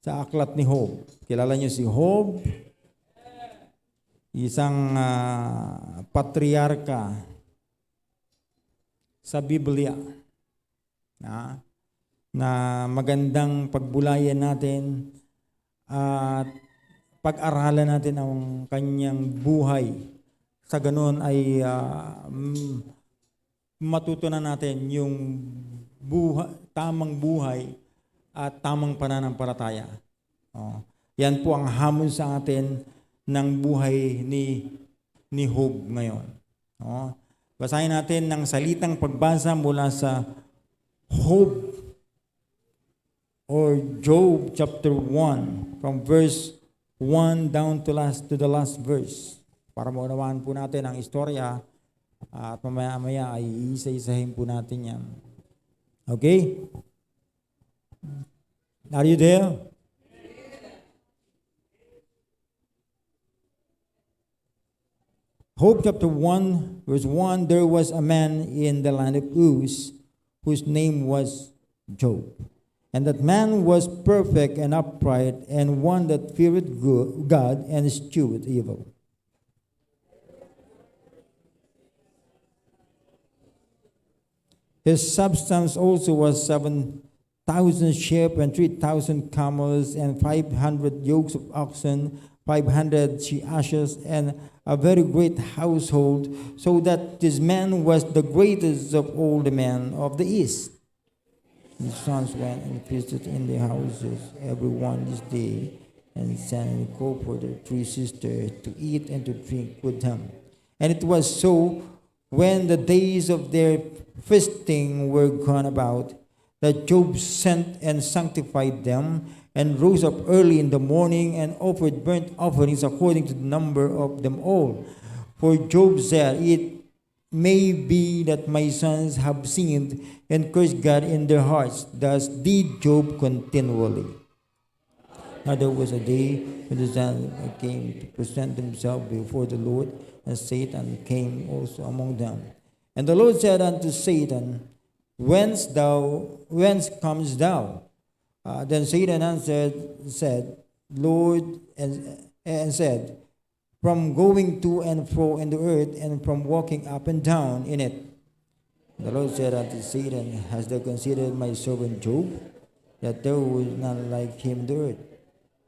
sa aklat ni Job. Kilala niyo si Job? Isang patriarka sa Biblia na magandang pagbulayan natin at pag-aralan natin ang kanyang buhay. Sa ganoon ay matutunan natin yung tamang buhay at tamang pananampalataya. Yan po ang hamon sa atin ng buhay ni Job ngayon. Basahin natin ng salitang pagbasa mula sa Job or Job chapter 1 from verse 1 down to the last verse para maunawaan po natin ang istorya at mamaya-maya ay isa-isahin po natin yan. Okay? Are you there? Job chapter 1 verse 1, there was a man in the land of Uz whose name was Job. And that man was perfect and upright, and one that feared God and eschewed evil. His substance also was 7,000 sheep and 3,000 camels and 500 yokes of oxen, 500 she-asses, and a very great household, so that this man was the greatest of all the men of the east. His sons went and feasted in the houses, every one this day, and sent and called for their 3 sisters to eat and to drink with them. And it was so, when the days of their feasting were gone about, that Job sent and sanctified them, and rose up early in the morning, and offered burnt offerings according to the number of them all. For Job said, it may be that my sons have sinned and cursed God in their hearts. Thus did Job continually. Now there was a day when the son came to present himself before the Lord, and Satan came also among them. And the Lord said unto Satan, Whence comest thou? Then Satan answered, said, Lord, and said, From going to and fro in the earth, and from walking up and down in it. The Lord said unto Satan, Hast thou considered my servant Job, that there was none like him in the earth,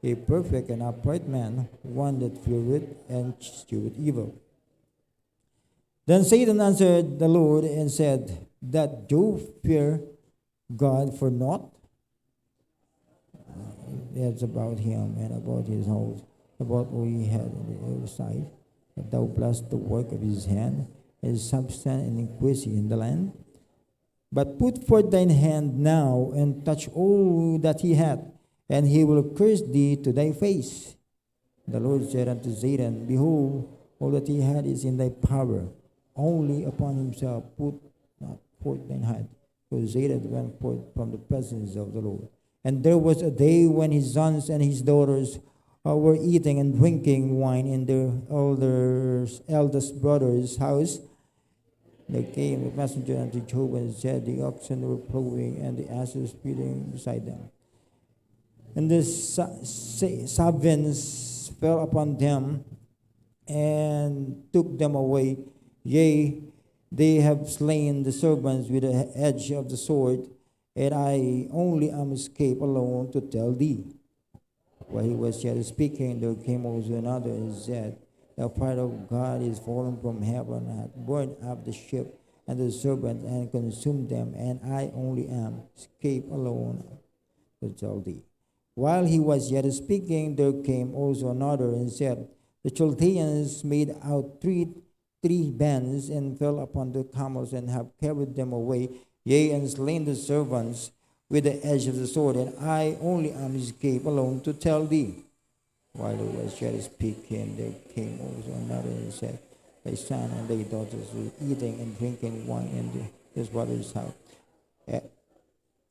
a perfect and upright man, one that feareth and escheweth evil? Then Satan answered the Lord and said, That Job fear God for naught? That's about him and about his house, about all he had on the other side, that thou blessed the work of his hand, his substance and increase in the land. But put forth thine hand now, and touch all that he hath, and he will curse thee to thy face. The Lord said unto Satan, Behold, all that he had is in thy power. Only upon himself put not forth thine hand. So Satan went forth from the presence of the Lord. And there was a day when his sons and his daughters were eating and drinking wine in their eldest brother's house. There came a messenger unto Job and said, The oxen were plowing and the asses feeding beside them. And the servants fell upon them and took them away. Yea, they have slain the servants with the edge of the sword, and I only am escaped alone to tell thee. While he was yet speaking, there came also another and said, The fire of God is fallen from heaven, and hath burned up the ship and the servants, and consumed them, and I only am escaped alone to tell thee. While he was yet speaking, there came also another and said, The Chaldeans made out three bands, and fell upon the camels, and have carried them away, yea, and slain the servants with the edge of the sword, and I only am escaped alone to tell thee. While he was yet speaking, there came also another and said, Thy son and thy daughters were eating and drinking wine in his brother's house.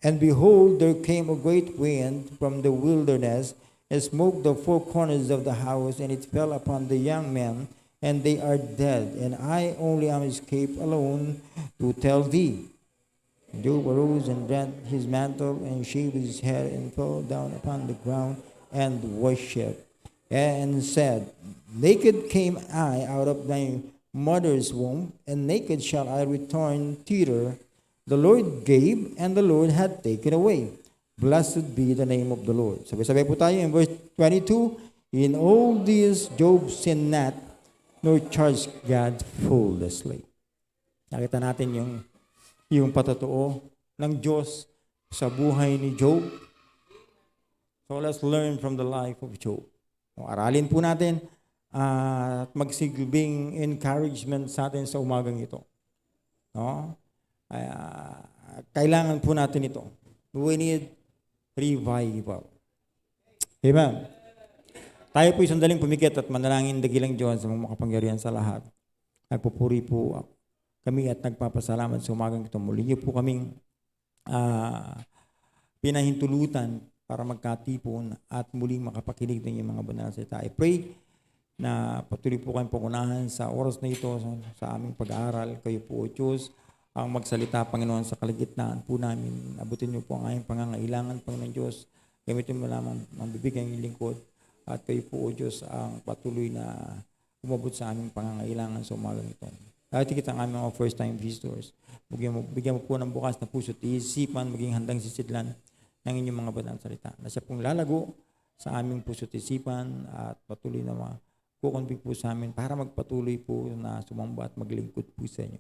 And behold, there came a great wind from the wilderness, and smote the four corners of the house, and it fell upon the young men, and they are dead, and I only am escaped alone to tell thee. Job arose and rent his mantle and shaved his head and fell down upon the ground and worshipped and said, Naked came I out of my mother's womb, and naked shall I return thither. The Lord gave, and the Lord had taken away. Blessed be the name of the Lord. Sabay-sabay po tayo in verse 22. In all this, Job sinned not, nor charged God foolishly. Nakita natin yung patotoo ng Diyos sa buhay ni Job. So let's learn from the life of Job. Aralin po natin at magsilbing encouragement sa atin sa umagang ito. No? Kailangan po natin ito. We need revival. Amen. Tayo po sandaling pumikit at manalangin dakilang Diyos sa mga makapangyarihan sa lahat. Nagpupuri po kami at nagpapasalamat sa umagang ito. Muli niyo po kaming pinahintulutan para magkatipon at muling makapakinig ng inyong mga banal na salita. I pray na patuloy po kayong pangunahan sa oras na ito sa aming pag-aaral. Kayo po, O Diyos, ang magsalita, Panginoon, sa kalagitnaan po namin. Abutin niyo po ang aming pangangailangan, Panginoon Diyos. Gamitin mo lamang ang bibig ng lingkod. At kayo po, O Diyos, ang patuloy na umabot sa aming pangangailangan sa umagang ito. At higit ang aming mga first-time visitors. Bigyan mo po ng bukas na puso at isipan, maging handang sisidlan ng inyong mga banal na salita. Na siya pong lalago sa aming puso at isipan at patuloy na kukonbig po sa amin para magpatuloy po na sumamba at maglingkod po sa inyo.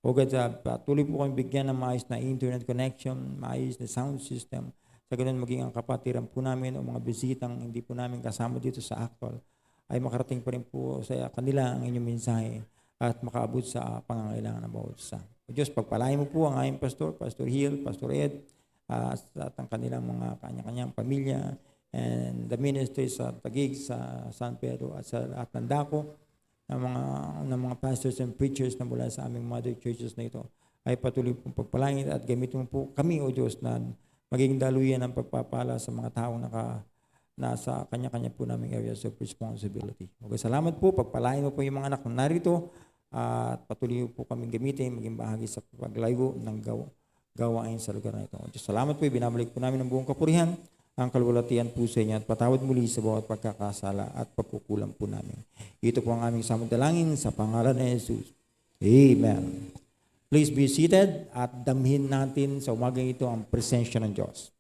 O God, patuloy po kami bigyan ng maayos na internet connection, maayos na sound system. Sa ganun maging ang kapatiran po namin o mga bisitang hindi po namin kasama dito sa actual ay makarating pa rin po sa kanila ang inyong mensahe at makaabot sa pangangailangan ng bawat isa. O Diyos, pagpalain mo po ang aming pastor, Pastor Hill, Pastor Ed, at ang kanilang mga kanya-kanyang pamilya, and the ministry sa Taguig, sa San Pedro at sa lahat ng dako ng mga pastors and preachers na mula sa aming mother churches na ito ay patuloy pong pagpalangin at gamitin mo po kami, O Diyos, na maging daluyan ng pagpapala sa mga taong nasa kanya-kanya po naming areas of responsibility. Okay, salamat po, pagpalain mo po yung mga anak na narito at patuloy po kami gamitin, maging bahagi sa paglago ng gawain sa lugar na ito. O Diyos, salamat po, binabalik po namin ang buong kapurihan ang kalwalatian po sa inyo at patawad muli sa bawat pagkakasala at pagkukulang po namin. Ito po ang aming samantalangin sa pangalan ni Jesus. Amen. Please be seated at damhin natin sa umagang ito ang presensya ng Diyos.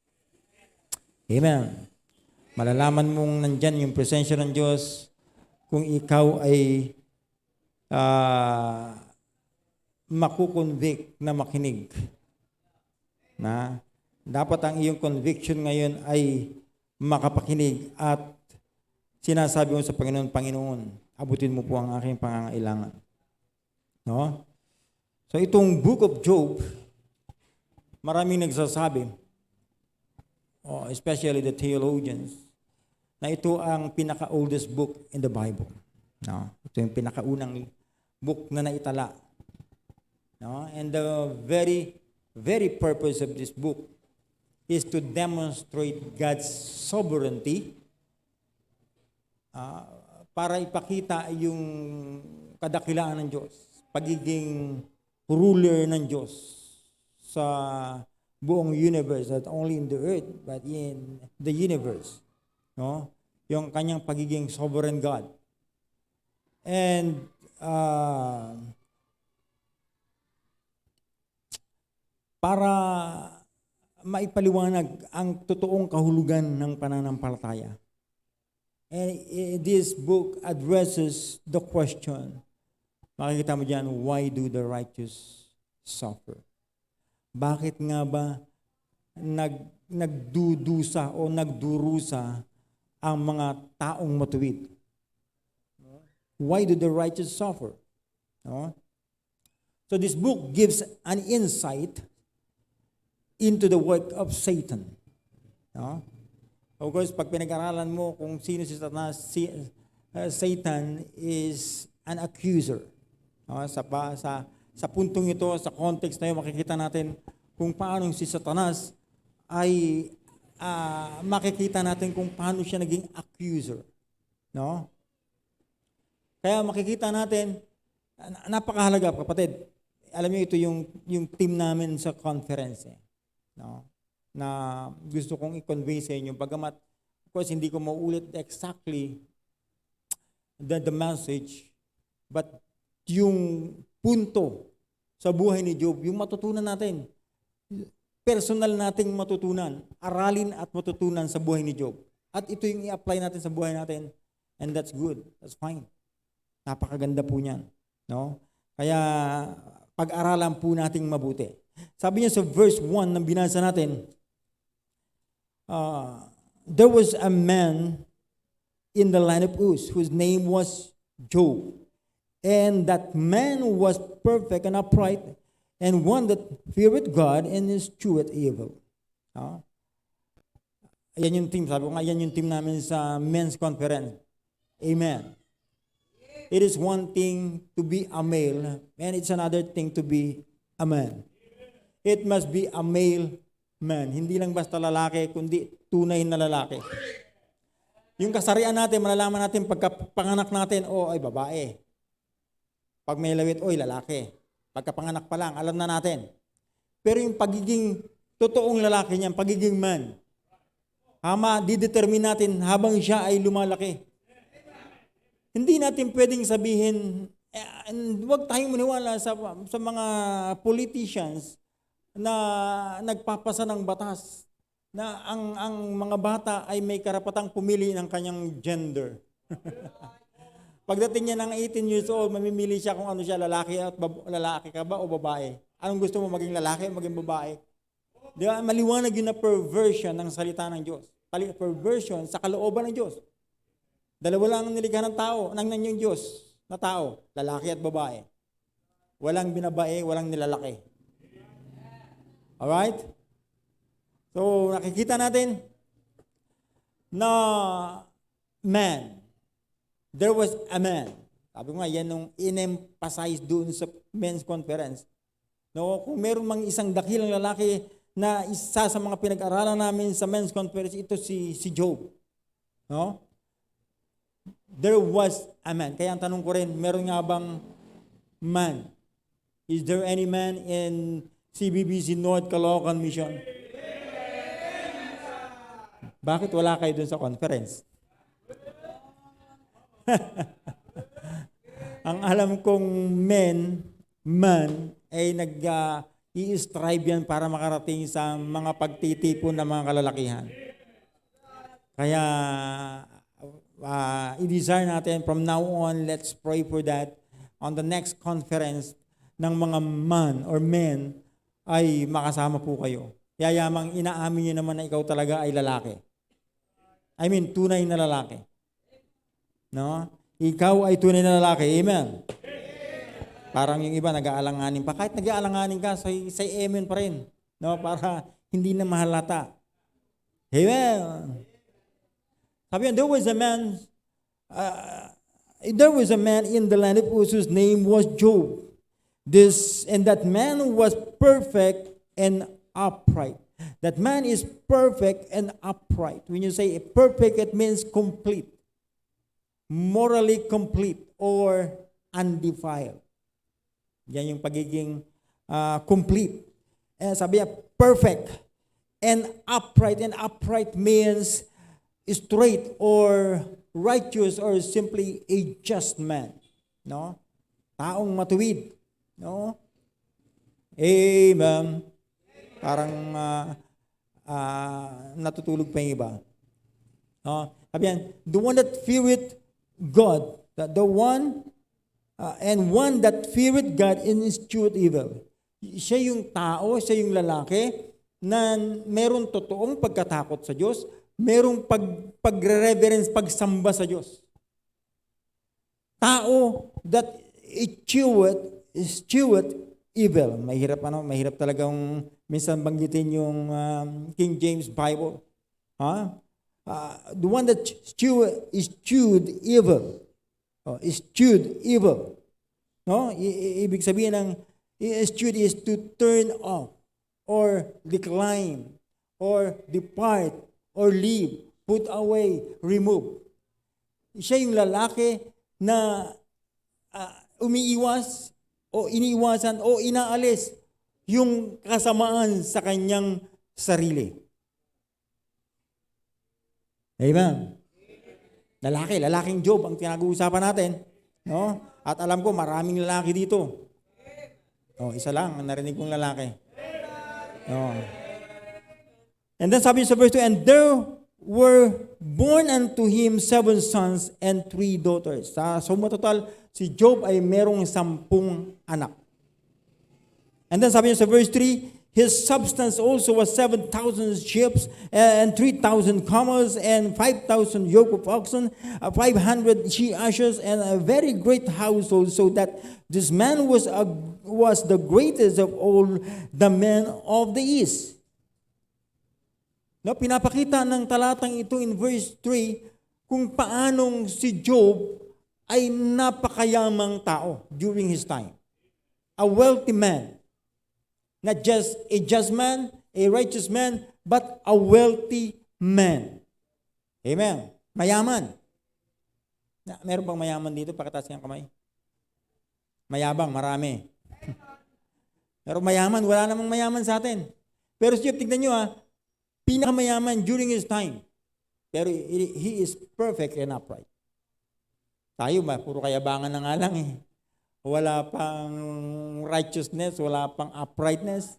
Amen. Malalaman mong nandyan yung presensya ng Diyos kung ikaw ay makukonvict na makinig. Na dapat ang iyong conviction ngayon ay makapakinig at sinasabi mo sa Panginoon, Panginoon, abutin mo po ang aking pangangailangan. No? So itong Book of Job, maraming nagsasabi, especially the theologians, na ito ang pinaka-oldest book in the Bible. No? Ito yung pinakaunang book na naitala. No? And the very purpose of this book is to demonstrate God's sovereignty para ipakita yung kadakilaan ng Diyos, pagiging ruler ng Diyos sa buong universe, not only in the earth, but in the universe. No? Yung kanyang pagiging sovereign God. And para maipaliwanag ang totoong kahulugan ng pananampalataya. And this book addresses the question, makikita mo dyan, why do the righteous suffer? Bakit nga ba nagdudusa o nagdurusa ang mga taong matuwid? Why do the righteous suffer? No? So this book gives an insight into the work of Satan. No? Of course, pag pinag-aralan mo kung sino si Satanas, Satan is an accuser. No? Sa puntong ito, sa context na yun, makikita natin kung paano si Satanas ay makikita natin kung paano siya naging accuser. No? Kaya makikita natin, napakahalaga kapatid, alam niyo ito yung team namin sa conference, no? Na gusto kong i-convey sa inyo. Bagamat, of course, hindi ko maulit exactly the message, but yung punto sa buhay ni Job, yung matutunan natin, personal nating matutunan, aralin at matutunan sa buhay ni Job. At ito yung i-apply natin sa buhay natin, and that's good, that's fine. Napakaganda po niyan, no? Kaya pag-aralan po nating mabuti. Sabi niya sa verse 1 na binasa natin, there was a man in the land of Uz whose name was Job. And that man was perfect and upright, and one that feared God and eschewed evil. Yan yung team. Sabi ko nga, yan yung team namin sa men's conference. Amen. It is one thing to be a male, and it's another thing to be a man. It must be a male man. Hindi lang basta lalaki, kundi tunay na lalaki. Yung kasarian natin, malalaman natin pagkapanganak natin, ay babae. Pag may lawit, lalaki. Pagkapanganak pa lang, alam na natin. Pero yung pagiging totoong lalaki niyan, pagiging man, didetermine natin habang siya ay lumalaki. Hindi natin pwedeng sabihin, huwag tayong maniwala sa mga politicians na nagpapasa ng batas na ang mga bata ay may karapatang pumili ng kanyang gender. Pagdating niya ng 18 years old, mamimili siya kung ano siya, lalaki ka ba o babae? Anong gusto mo, maging lalaki o maging babae? Di ba? Maliwanag yun na perversion ng salita ng Diyos. Perversion sa kalooban ng Diyos. Dalawa lang ang nilikha ng tao, ng Diyos na tao, lalaki at babae. Walang binabae, walang nilalaki. Alright? So, nakikita natin na man. There was a man. Sabi ko nga, yan nung in-emphasize doon sa men's conference. No, kung meron mang isang dakilang lalaki na isa sa mga pinag-aralan namin sa men's conference, ito si Job. No? There was a man. Kaya ang tanong ko rin, meron nga bang man? Is there any man in CBBC North Caloocan Mission? Bakit wala kayo dun sa conference? Ang alam kong man, ay i-strive yan para makarating sa mga pagtitipon ng mga kalalakihan. Kaya, i-desire natin from now on, let's pray for that. On the next conference ng mga man or men, ay makasama po kayo. Yayamang inaamin nyo naman na ikaw talaga ay lalaki. I mean, tunay na lalaki. No? Ikaw ay tunay na lalaki. Amen. Parang yung iba nag-aalanganin pa. Kahit nag-aalanganin ka, say amen pa rin. No? Para hindi na mahalata. Amen. Sabi yan, there was a man in the land of Uz whose name was Job. And that man was perfect and upright. That man is perfect and upright. When you say perfect, it means complete. Morally complete or undefiled. Yan yung pagiging complete. Sabi niya, perfect and upright. And upright means straight or righteous or simply a just man. No? Taong matuwid. No? Amen. Parang natutulog pa yung iba. No? Sabi yan, the one that feareth God, the one and one that feareth God and escheweth evil. Siya yung tao, siya yung lalaki na meron totoong pagkatakot sa Diyos, merong pagre-reverence, pagsamba sa Diyos. Tao that escheweth evil. Mahirap talagang minsan banggitin yung King James Bible. The one that eschewed evil. Eschewed evil. No? Ibig sabihin ng eschewed is to turn off or decline or depart or leave, put away, remove. Siya yung lalaki na umiiwas o iniiwasan o inaalis yung kasamaan sa kanyang sarili. Amen. Lalaking Job ang pinag-uusapan natin. No? At alam ko, maraming lalaki dito. Isa lang ang narinig kong lalaki. And then sabi sa verse 2, and there were born unto him 7 sons and 3 daughters. So matotal, si Job ay merong 10 anak. And then sabi niya sa verse 3, his substance also was 7,000 sheep and 3,000 camels and 5,000 yoke of oxen, 500 she-asses and a very great household, so that this man was the greatest of all the men of the east. No, pinapakita ng talatang ito in verse 3 kung paanong si Job ay napakayamang tao during his time. A wealthy man. Not just a just man, a righteous man, but a wealthy man. Amen. Mayaman. Meron bang mayaman dito? Pakitaas ng kamay. Mayabang, marami. Pero mayaman, wala namang mayaman sa atin. Pero si Job, tignan nyo pinakamayaman during his time. Pero he is perfect and upright. Tayo ba, puro kayabangan na nga lang Wala pang righteousness, wala pang uprightness.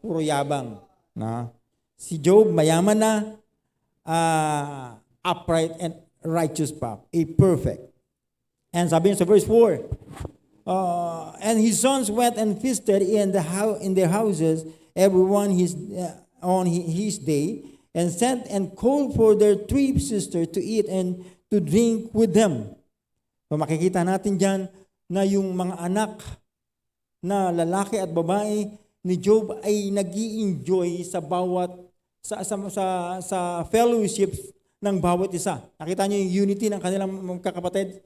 Puro yabang. Si Job, mayaman na, upright and righteous pa. Perfect. And sabi niya sa verse 4, and his sons went and feasted in their houses, everyone on his day, and sent and called for their 3 sisters to eat and to drink with them. So makikita natin dyan na yung mga anak na lalaki at babae ni Job ay nag-i-enjoy sa bawat sa fellowship ng bawat isa. Nakita niyo yung unity ng kanilang magkakapatid?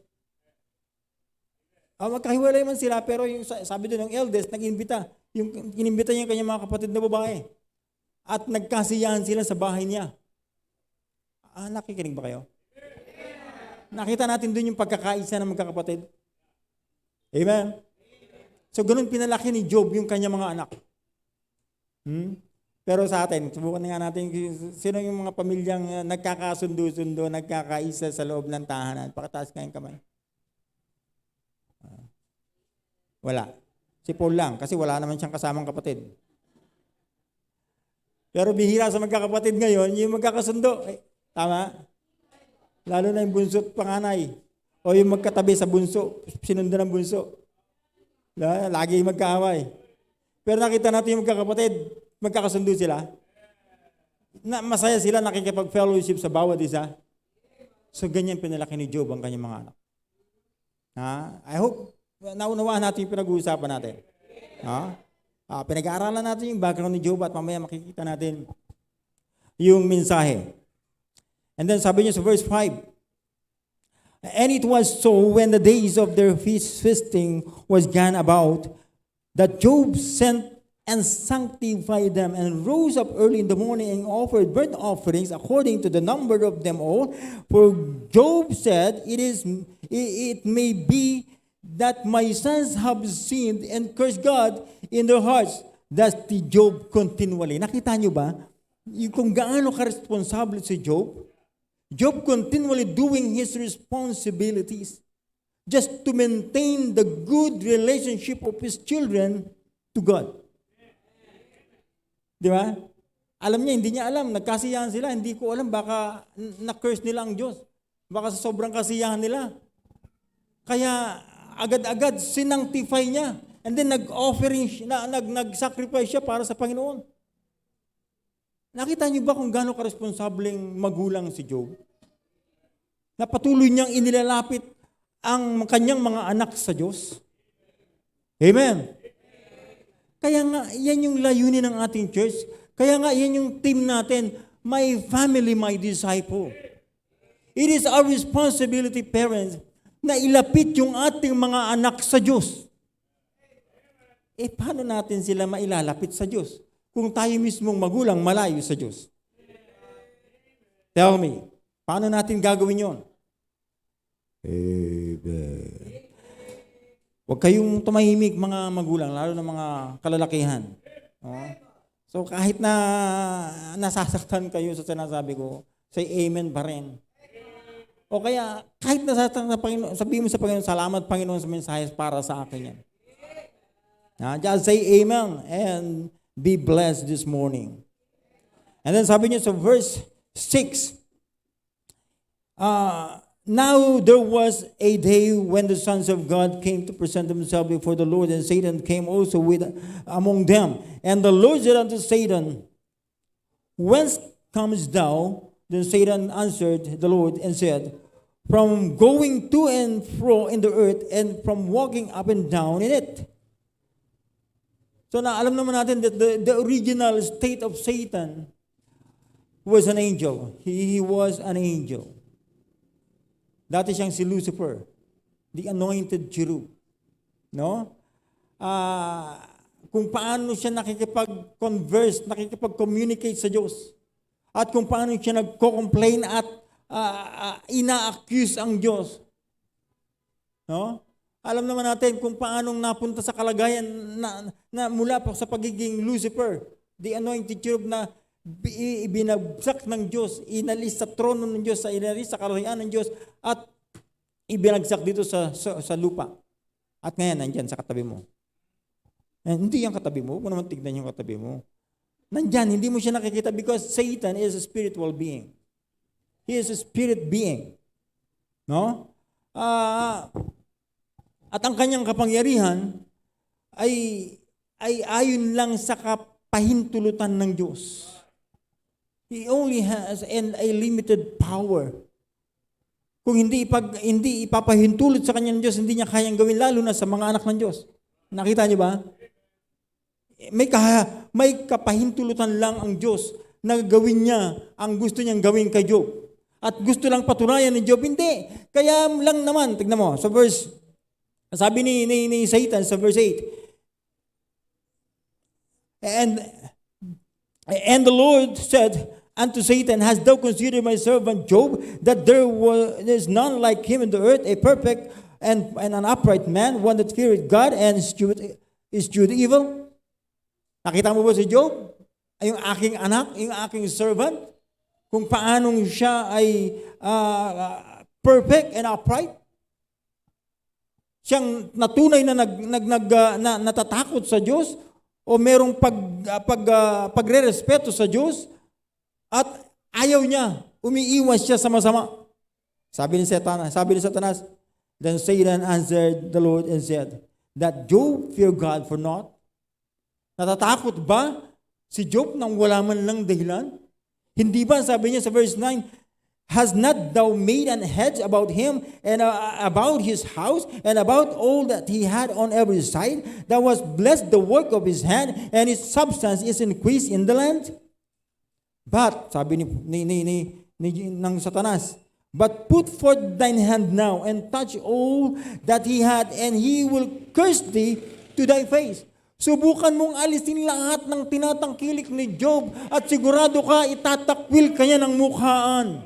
Magkahiwalay man sila, pero yung sabi doon ng eldest, nag-imbita. Yung inimbita niya yung kanyang mga kapatid na babae. At nagkasiyahan sila sa bahay niya. Nakikinig ba kayo? Nakita natin doon yung pagkakaisa ng magkakapatid. Amen? So, ganun pinalaki ni Job yung kanyang mga anak. Pero sa atin, subukan nga natin, sino yung mga pamilyang nagkakasundo-sundo, nagkakaisa sa loob ng tahanan? Pakataas kayong kamay. Wala. Si Paul lang, kasi wala naman siyang kasamang kapatid. Pero bihira sa magkakapatid ngayon, yung magkakasundo. Tama? Lalo na yung bunso at panganay. O yung magkatabi sa bunso, sinundo ng bunso. Lagi magkaaway. Pero nakita natin yung magkakapatid, magkakasundo sila. Masaya sila, nakikipag-fellowship sa bawat isa. So ganyan pinalaki ni Job ang kanyang mga anak. I hope naunawaan natin yung pinag-uusapan natin. Pinag-aaralan natin yung background ni Job at mamaya makikita natin yung mensahe. And then sabi niya sa verse 5, and it was so when the days of their feasting was gone about, that Job sent and sanctified them and rose up early in the morning and offered burnt offerings according to the number of them all. For Job said, it may be that my sons have sinned and cursed God in their hearts. Thus the Job continually. Nakita niyo ba kung gaano ka-responsable si Job? Job continually doing his responsibilities just to maintain the good relationship of his children to God. Di ba? Alam niya, hindi niya alam. Nagkasiyahan sila. Hindi ko alam, baka na-curse nila ang Diyos. Baka sa sobrang kasiyahan nila. Kaya agad-agad sinangtify niya. And then nag-offering, nag-sacrifice siya para sa Panginoon. Nakita niyo ba kung gaano ka-responsableng magulang si Job? Na patuloy niyang inilalapit ang kanyang mga anak sa Diyos. Amen. Kaya nga, yan yung layunin ng ating church. Kaya nga, yan yung team natin, My Family, My Disciple. It is our responsibility, parents, na ilapit yung ating mga anak sa Diyos. Paano natin sila mailalapit sa Diyos? Kung tayo mismong magulang malayo sa Diyos. Tell me, paano natin gagawin yon? Amen. Huwag kayong tumahimik mga magulang, lalo na mga kalalakihan. Oh. So kahit na nasasaktan kayo sa sinasabi ko, say amen pa rin. O kaya kahit nasasaktan sa Panginoon, sabihin mo sa Panginoon, salamat Panginoon sa mensahe para sa akin yan. Just say amen and be blessed this morning. And then sabi niya sa verse 6, now there was a day when the sons of God came to present themselves before the Lord, and Satan came also with among them. And the Lord said unto Satan, whence comest thou? Then Satan answered the Lord and said, from going to and fro in the earth, and from walking up and down in it. So na alam naman natin that the original state of Satan was an angel. He was an angel. Dati siyang si Lucifer, the anointed cherub. No? Kung paano siya nakikipag-converse, nakikipag-communicate sa Diyos. At kung paano siya nagko-complain at ina-accuse ang Diyos. No? Alam naman natin kung paano napunta sa kalagayan na mula pa sa pagiging Lucifer, the anointed cherub na ibinagsak ng Diyos, inalis sa trono ng Diyos, inalis sa kaharian ng Diyos, at ibinagsak dito sa lupa. At ngayon, nandyan sa katabi mo. Hindi yung katabi mo, kung naman tignan yung katabi mo. Nandyan, hindi mo siya nakikita because Satan is a spiritual being. He is a spirit being. No? At ang kanyang kapangyarihan ay ayon lang sa kapahintulutan ng Diyos. He only has a limited power. Kung hindi ipapahintulot sa kanya ng Diyos, hindi niya kayang gawin, lalo na sa mga anak ng Diyos. Nakita niyo ba? May kapahintulutan lang ang Diyos na gawin niya ang gusto niyang gawin kay Job. At gusto lang patunayan ni Job, hindi. Kaya lang naman, tignan mo, sa verse, sabi ni Satan sa verse 8, and the Lord said unto Satan, hast thou considered my servant Job, that there is none like him in the earth, a perfect and an upright man, one that feareth God and escheweth evil? Nakita mo ba si Job? Ay yung aking anak, yung aking servant, kung paano siya ay perfect and upright. Siyang natunay na natatakot sa Diyos, o merong pagre-respeto sa Diyos, at ayaw niya, umiiwas siya sa masama. Sabi ni Satanas, then Satan answered the Lord and said, that Job fear God for naught? Natatakot ba si Job nang wala man lang dahilan? Hindi ba, sabi niya sa verse 9, has not thou made an hedge about him and about his house and about all that he had on every side? Thou hast blessed the work of his hand, and his substance is increased in the land. But, sabi ng Satanas, but put forth thine hand now and touch all that he had, and he will curse thee to thy face. Subukan mong alisin lahat ng tinatangkilik ni Job at sigurado ka itatakwil kanya ng mukhaan.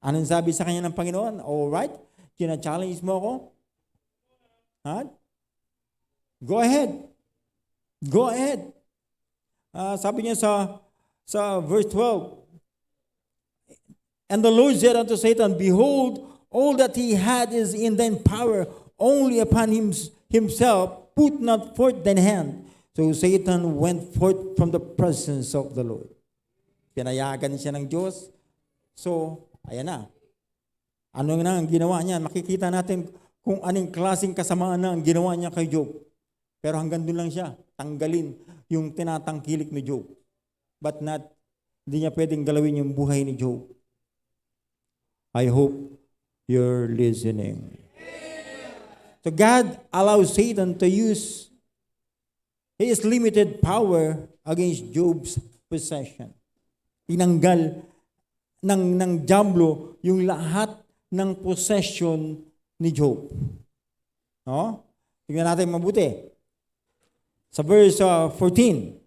Anong sabi sa kanya ng Panginoon? Alright, kina-challenge mo ako? Ha? Go ahead. Go ahead. Sabi niya sa verse 12, and the Lord said unto Satan, behold, all that he had is in thine power, only upon himself put not forth thine hand. So Satan went forth from the presence of the Lord. Pinayagan siya ng Diyos. So, ayan na. Ano na ang ginawa niya? Makikita natin kung anong klaseng kasamaan na ang ginawa niya kay Job. Pero hanggang doon lang siya. Tanggalin yung tinatangkilik ni Job. But hindi niya pwedeng galawin yung buhay ni Job. I hope you're listening. So God allows Satan to use his limited power against Job's possession. Tinanggal ng diablo yung lahat ng possession ni Job. No? Tingnan natin mabuti. Sa verse 14.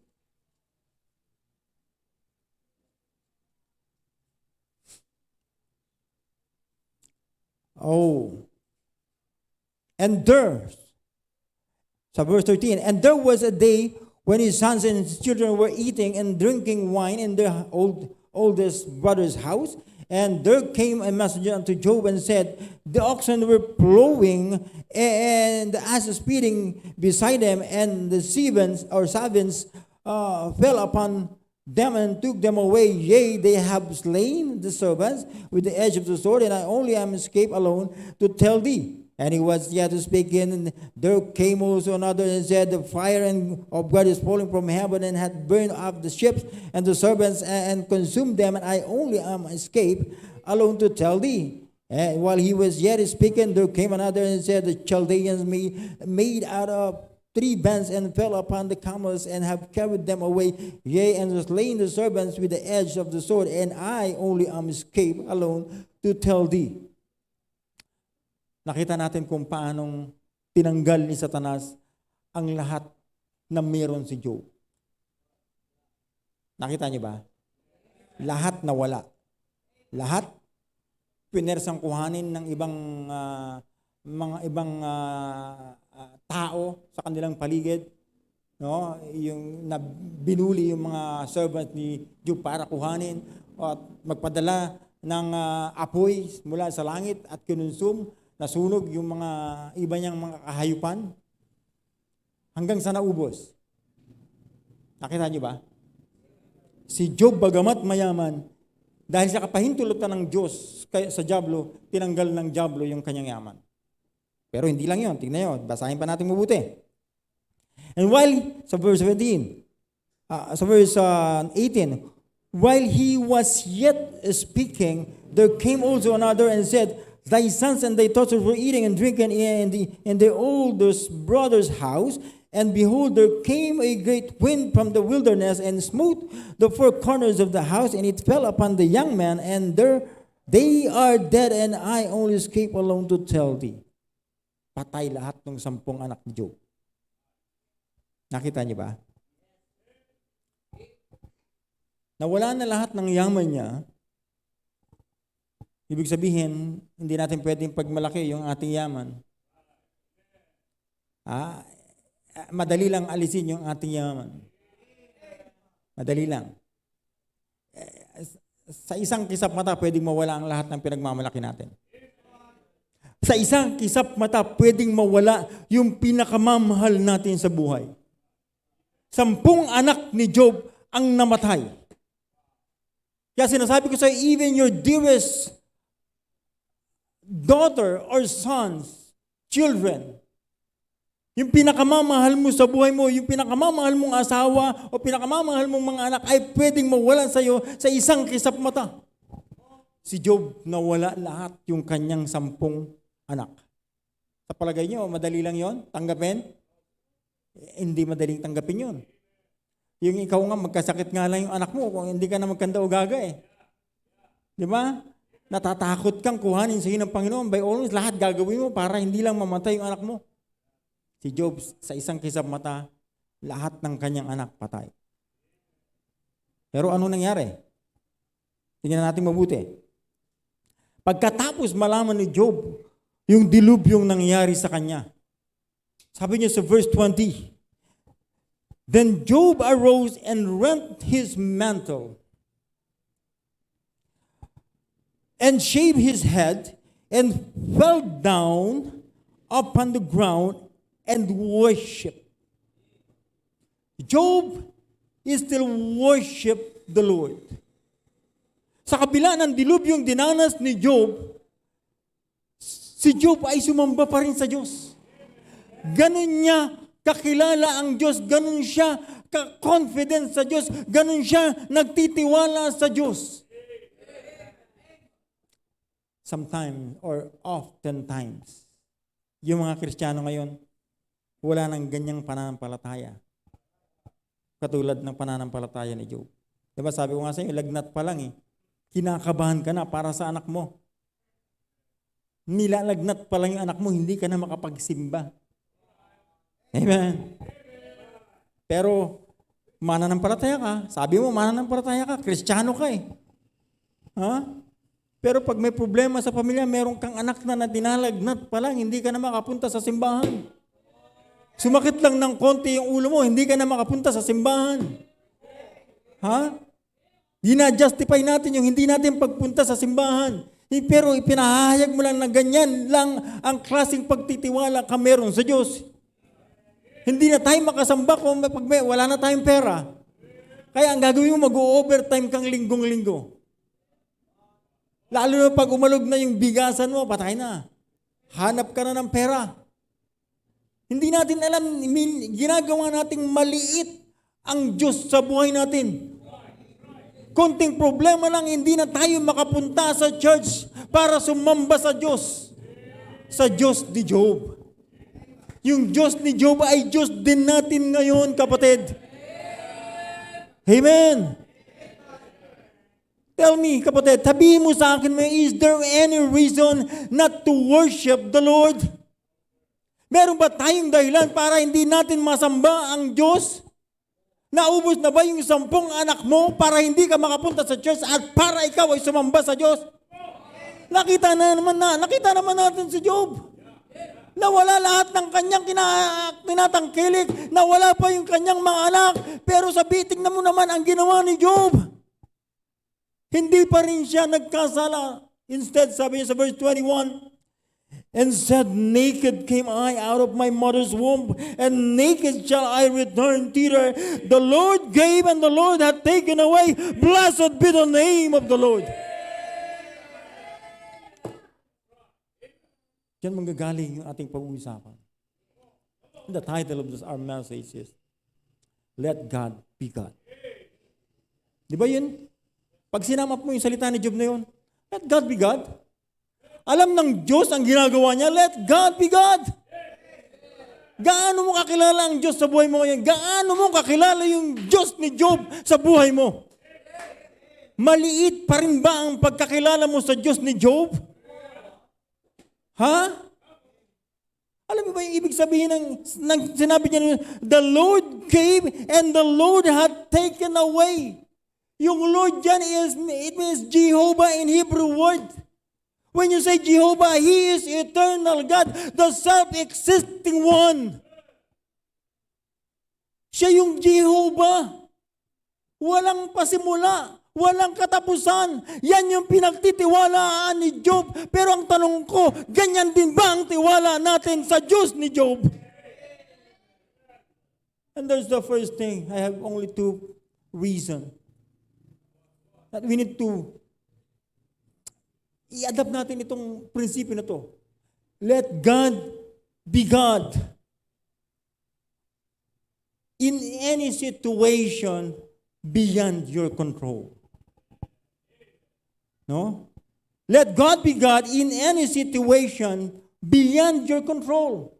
And there So verse 13, and there was a day when his sons and his children were eating and drinking wine in their oldest brother's house. And there came a messenger unto Job and said, the oxen were plowing and the asses feeding beside them, and the servants fell upon them and took them away. Yea, they have slain the servants with the edge of the sword, and I only am escaped alone to tell thee. And he was yet speaking, and there came also another and said, the fire of God is falling from heaven and hath burned up the ships and the servants and consumed them, and I only am escaped alone to tell thee. And while he was yet speaking, there came another and said, the Chaldeans made out of 3 bands and fell upon the camels and have carried them away, yea, and slain the servants with the edge of the sword, and I only am escaped alone to tell thee. Nakita natin kung paanong tinanggal ni Satanas ang lahat na meron si Job. Nakita niyo ba? Lahat nawala. Lahat pinersang kuhanin ng mga ibang tao sa kanilang paligid, no? Yung binuli yung mga servant ni Job para kuhanin at magpadala ng apoy mula sa langit at kinonsum, nasunog yung mga iba niyang mga kahayupan hanggang sa naubos. Nakita niyo ba? Si Job, bagamat mayaman, dahil sa kapahintulutan ng Diyos sa dyablo, tinanggal ng dyablo yung kanyang yaman. Pero hindi lang yun. Tingnan nyo. Basahin pa natin mabuti. And while, sa verse 17, sa verse 18, while he was yet speaking, there came also another and said, thy sons and thy daughters were eating and drinking in their oldest brother's house. And behold, there came a great wind from the wilderness and smote the 4 corners of the house, and it fell upon the young man, and they are dead, and I only escape alone to tell thee. Patay lahat ng 10 anak ni Job. Nakita niyo ba? Nawala na lahat ng yaman niya. Ibig sabihin, hindi natin pwedeng pagmalaki yung ating yaman. Madali lang alisin yung ating yaman. Madali lang. Sa isang kisap mata, pwedeng mawala ang lahat ng pinagmamalaki natin. Sa isang kisap mata, pwedeng mawala yung pinakamamahal natin sa buhay. 10 anak ni Job ang namatay. Kaya sinasabi ko sa even your dearest daughter or sons, children, yung pinakamamahal mo sa buhay mo, yung pinakamamahal mong asawa o pinakamamahal mong mga anak ay pwedeng mawala sa iyo sa isang kisap mata. Si Job, nawala lahat yung kanyang 10 anak. Sa palagay niyo, madali lang yon tanggapin? Hindi madaling tanggapin yon. Yung ikaw nga, magkasakit nga lang yung anak mo kung hindi ka na magkanda o gaga eh. Di ba? Natatakot kang kuhanin sa iyo ng Panginoon. By all means, lahat gagawin mo para hindi lang mamatay yung anak mo. Si Job, sa isang kisap mata, lahat ng kanyang anak patay. Pero ano nangyari? Tingnan natin mabuti. Pagkatapos malaman ni Job yung dilubyong nangyari sa kanya, sabi niya sa verse 20, then Job arose and rent his mantle and shaved his head and fell down upon the ground and worshiped. Job is still worship the Lord. Sa kabila ng dilubyong dinanas ni Job, si Job ay sumamba pa rin sa Diyos. Ganun niya kakilala ang Diyos, ganun siya ka-confident sa Diyos, ganun siya nagtitiwala sa Diyos. Sometimes or oftentimes, yung mga Kristiyano ngayon, wala nang ganyang pananampalataya. Katulad ng pananampalataya ni Job. Diba sabi ko nga sa inyo, lagnat pa lang eh. Kinakabahan ka na para sa anak mo. Nilalagnat pa lang yung anak mo, hindi ka na makapagsimba. Amen. Pero, mananampalataya ka. Sabi mo, mananampalataya ka. Kristiyano ka eh. Ha? Pero pag may problema sa pamilya, meron kang anak na dinalagnat pa lang, hindi ka na makapunta sa simbahan. Sumakit lang ng konti yung ulo mo, hindi ka na makapunta sa simbahan. Ha? Gina-justify natin yung hindi natin pagpunta sa simbahan. Pero ipinahayag mo lang na ganyan lang ang klaseng pagtitiwala ka meron sa Diyos. Hindi na tayo makasamba kung wala na tayong pera. Kaya ang gagawin mo, mag-overtime kang linggong-linggo. Lalo na pag umalog na yung bigasan mo, patay na. Hanap ka na ng pera. Hindi natin alam, ginagawa nating maliit ang Diyos sa buhay natin. Konting problema lang, hindi na tayo makapunta sa church para sumamba sa Diyos. Sa Diyos ni Job. Yung Diyos ni Job ay Diyos din natin ngayon, kapatid. Amen. Tell me, kapatid, sabihin mo sa akin, is there any reason not to worship the Lord? Meron ba tayong dahilan para hindi natin masamba ang Diyos? Naubos na ba yung 10 anak mo para hindi ka makapunta sa church at para ikaw ay sumamba sa Diyos? Nakita naman natin si Job. Nawala lahat ng kanyang tinatangkilik. Nawala pa yung kanyang mga anak. Pero sa biting na mo naman ang ginawa ni Job. Hindi pa rin siya nagkasala. Instead, sabi niya sa verse 21, and said, naked came I out of my mother's womb, and naked shall I return thither. The Lord gave, and the Lord hath taken away. Blessed be the name of the Lord. Diyan manggagaling yung ating pag-uusapan. The title of our message is, Let God be God. Di ba yun? Pag sinamap mo yung salita ni Job na yun, let God be God. Alam ng Diyos ang ginagawa niya, let God be God. Gaano mo kakilala ang Diyos sa buhay mo ngayon? Gaano mo kakilala yung Diyos ni Job sa buhay mo? Maliit pa rin ba ang pagkakilala mo sa Diyos ni Job? Ha? Alam mo ba yung ibig sabihin ng sinabi niya, the Lord gave and the Lord had taken away. Yung Lord dyan it means Jehovah in Hebrew word. When you say Jehovah, He is eternal God, the self-existing one. Siya yung Jehovah. Walang pasimula, walang katapusan. Yan yung pinagtitiwalaan ni Job. Pero ang tanong ko, ganyan din ba ang tiwala natin sa Diyos ni Job? And there's the first thing. I have only 2 reasons that we need to i-adapt natin itong prinsipyo na to. Let God be God. In any situation beyond your control. No? Let God be God in any situation beyond your control.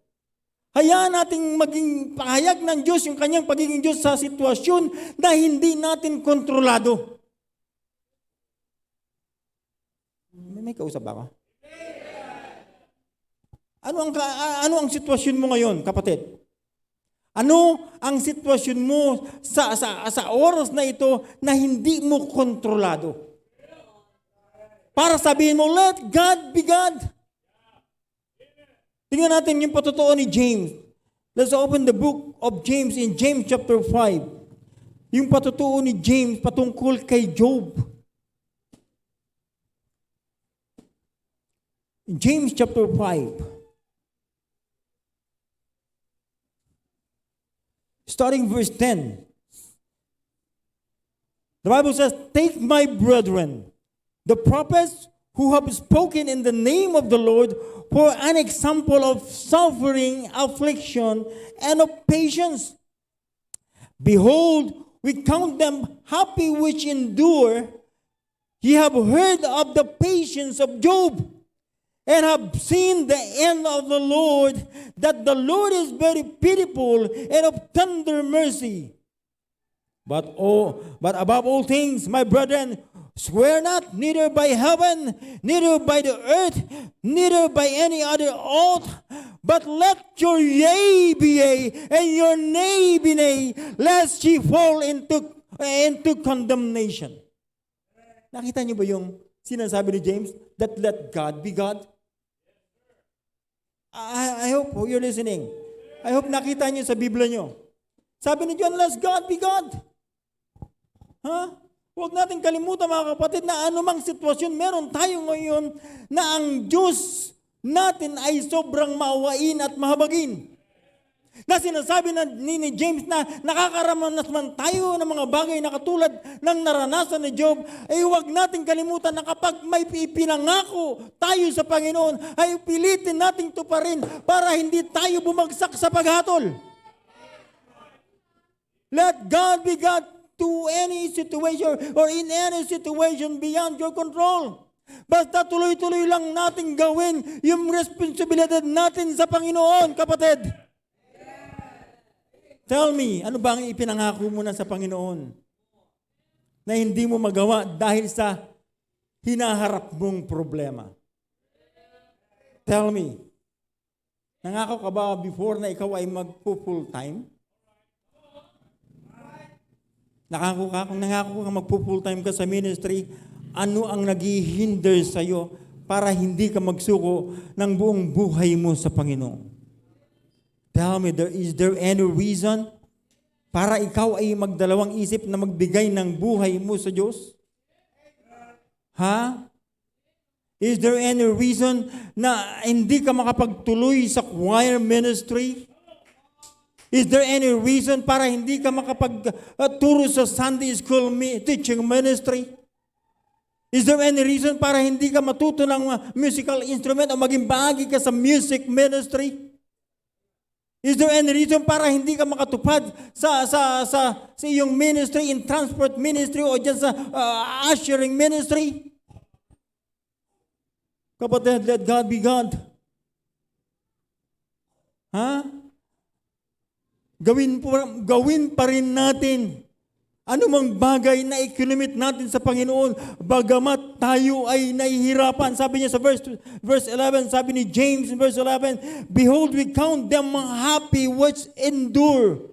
Hayaan nating maging pahayag ng Diyos yung kanyang pagiging Diyos sa sitwasyon na hindi natin kontrolado. May kausap ba ako? Ano ang sitwasyon mo ngayon, kapatid? Ano ang sitwasyon mo sa oras na ito na hindi mo kontrolado? Para sabihin mo, let God be God. Tingnan natin yung patotoo ni James. Let's open the book of James in James chapter 5. Yung patotoo ni James patungkol kay Job. James chapter 5. Starting verse 10. The Bible says, take my brethren, the prophets who have spoken in the name of the Lord, for an example of suffering, affliction, and of patience. Behold, we count them happy which endure. Ye have heard of the patience of Job, and have seen the end of the Lord, that the Lord is very pitiful and of tender mercy. But above all things, my brethren, swear not, neither by heaven, neither by the earth, neither by any other oath, but let your yea be yea, and your nay be nay, lest ye fall into condemnation. Nakita niyo ba yung sinasabi ni James, that let God be God? I hope you're listening. I hope nakita niyo sa Biblia niyo. Sabi ni John, let God be God. Ha? Huwag natin kalimutan mga kapatid na anumang sitwasyon meron tayo ngayon na ang Diyos natin ay sobrang maawain at mahabagin. Na sinasabi na ni James na nakakaranas man tayo ng mga bagay na katulad ng naranasan ni Job, ay huwag natin kalimutan na kapag may ipinangako tayo sa Panginoon, ay pilitin nating tuparin para hindi tayo bumagsak sa paghatol. Let God be God to any situation or in any situation beyond your control. Basta tuloy-tuloy lang natin gawin yung responsibilidad natin sa Panginoon, kapatid. Tell me, ano ba ang ipinangako mo na sa Panginoon na hindi mo magawa dahil sa hinaharap mong problema? Tell me, nangako ka ba before na ikaw ay magpo-full time? Kung nangako ka magpo-full time ka sa ministry, ano ang naghihinder sa'yo para hindi ka magsuko ng buong buhay mo sa Panginoon? Tell me, is there any reason para ikaw ay magdalawang isip na magbigay ng buhay mo sa Diyos? Ha? Is there any reason na hindi ka makapagtuloy sa choir ministry? Is there any reason para hindi ka makapagturo sa Sunday school teaching ministry? Is there any reason para hindi ka matuto ng musical instrument o maging bahagi ka sa music ministry? Is there any reason para hindi ka makatupad sa iyong ministry in transport ministry o dyan sa ushering ministry? Kapatid, let God be God. Ha? Gawin pa rin natin anumang bagay na ikinumit natin sa Panginoon, bagamat tayo ay nahihirapan. Sabi niya sa verse 11, sabi ni James in verse 11, behold, we count them happy which endure.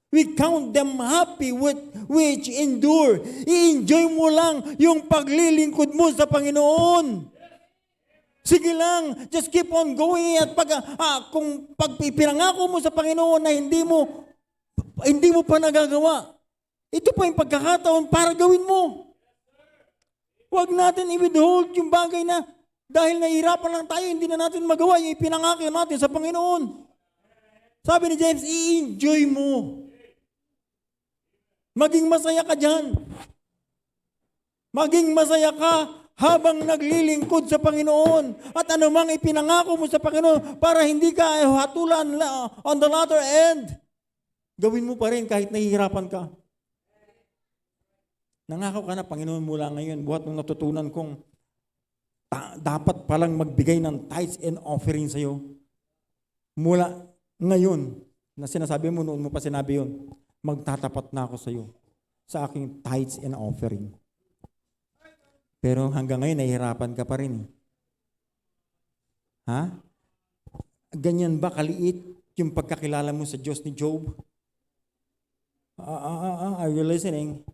We count them happy which endure. I-enjoy mo lang yung paglilingkod mo sa Panginoon. Sige lang, just keep on going. At kung ipinangako mo sa Panginoon na hindi mo pa nagagawa, ito po yung pagkakataon para gawin mo. Huwag natin i-withhold yung bagay na dahil nahihirapan lang tayo, hindi na natin magawa yung ipinangako natin sa Panginoon. Sabi ni James, i-enjoy mo. Maging masaya ka dyan. Maging masaya ka habang naglilingkod sa Panginoon. At anumang ipinangako mo sa Panginoon para hindi ka hatulan on the latter end, gawin mo pa rin kahit nahihirapan ka. Nangako ka na, Panginoon, mula ngayon, buhat nung natutunan kong dapat palang magbigay ng tithes and offering sa'yo. Mula ngayon, na sinasabi mo, noon mo pa sinabi yun, magtatapat na ako sa'yo sa aking tithes and offering. Pero hanggang ngayon, nahihirapan ka pa rin. Ha? Ganyan ba kaliit yung pagkakilala mo sa Diyos ni Job? Are you listening?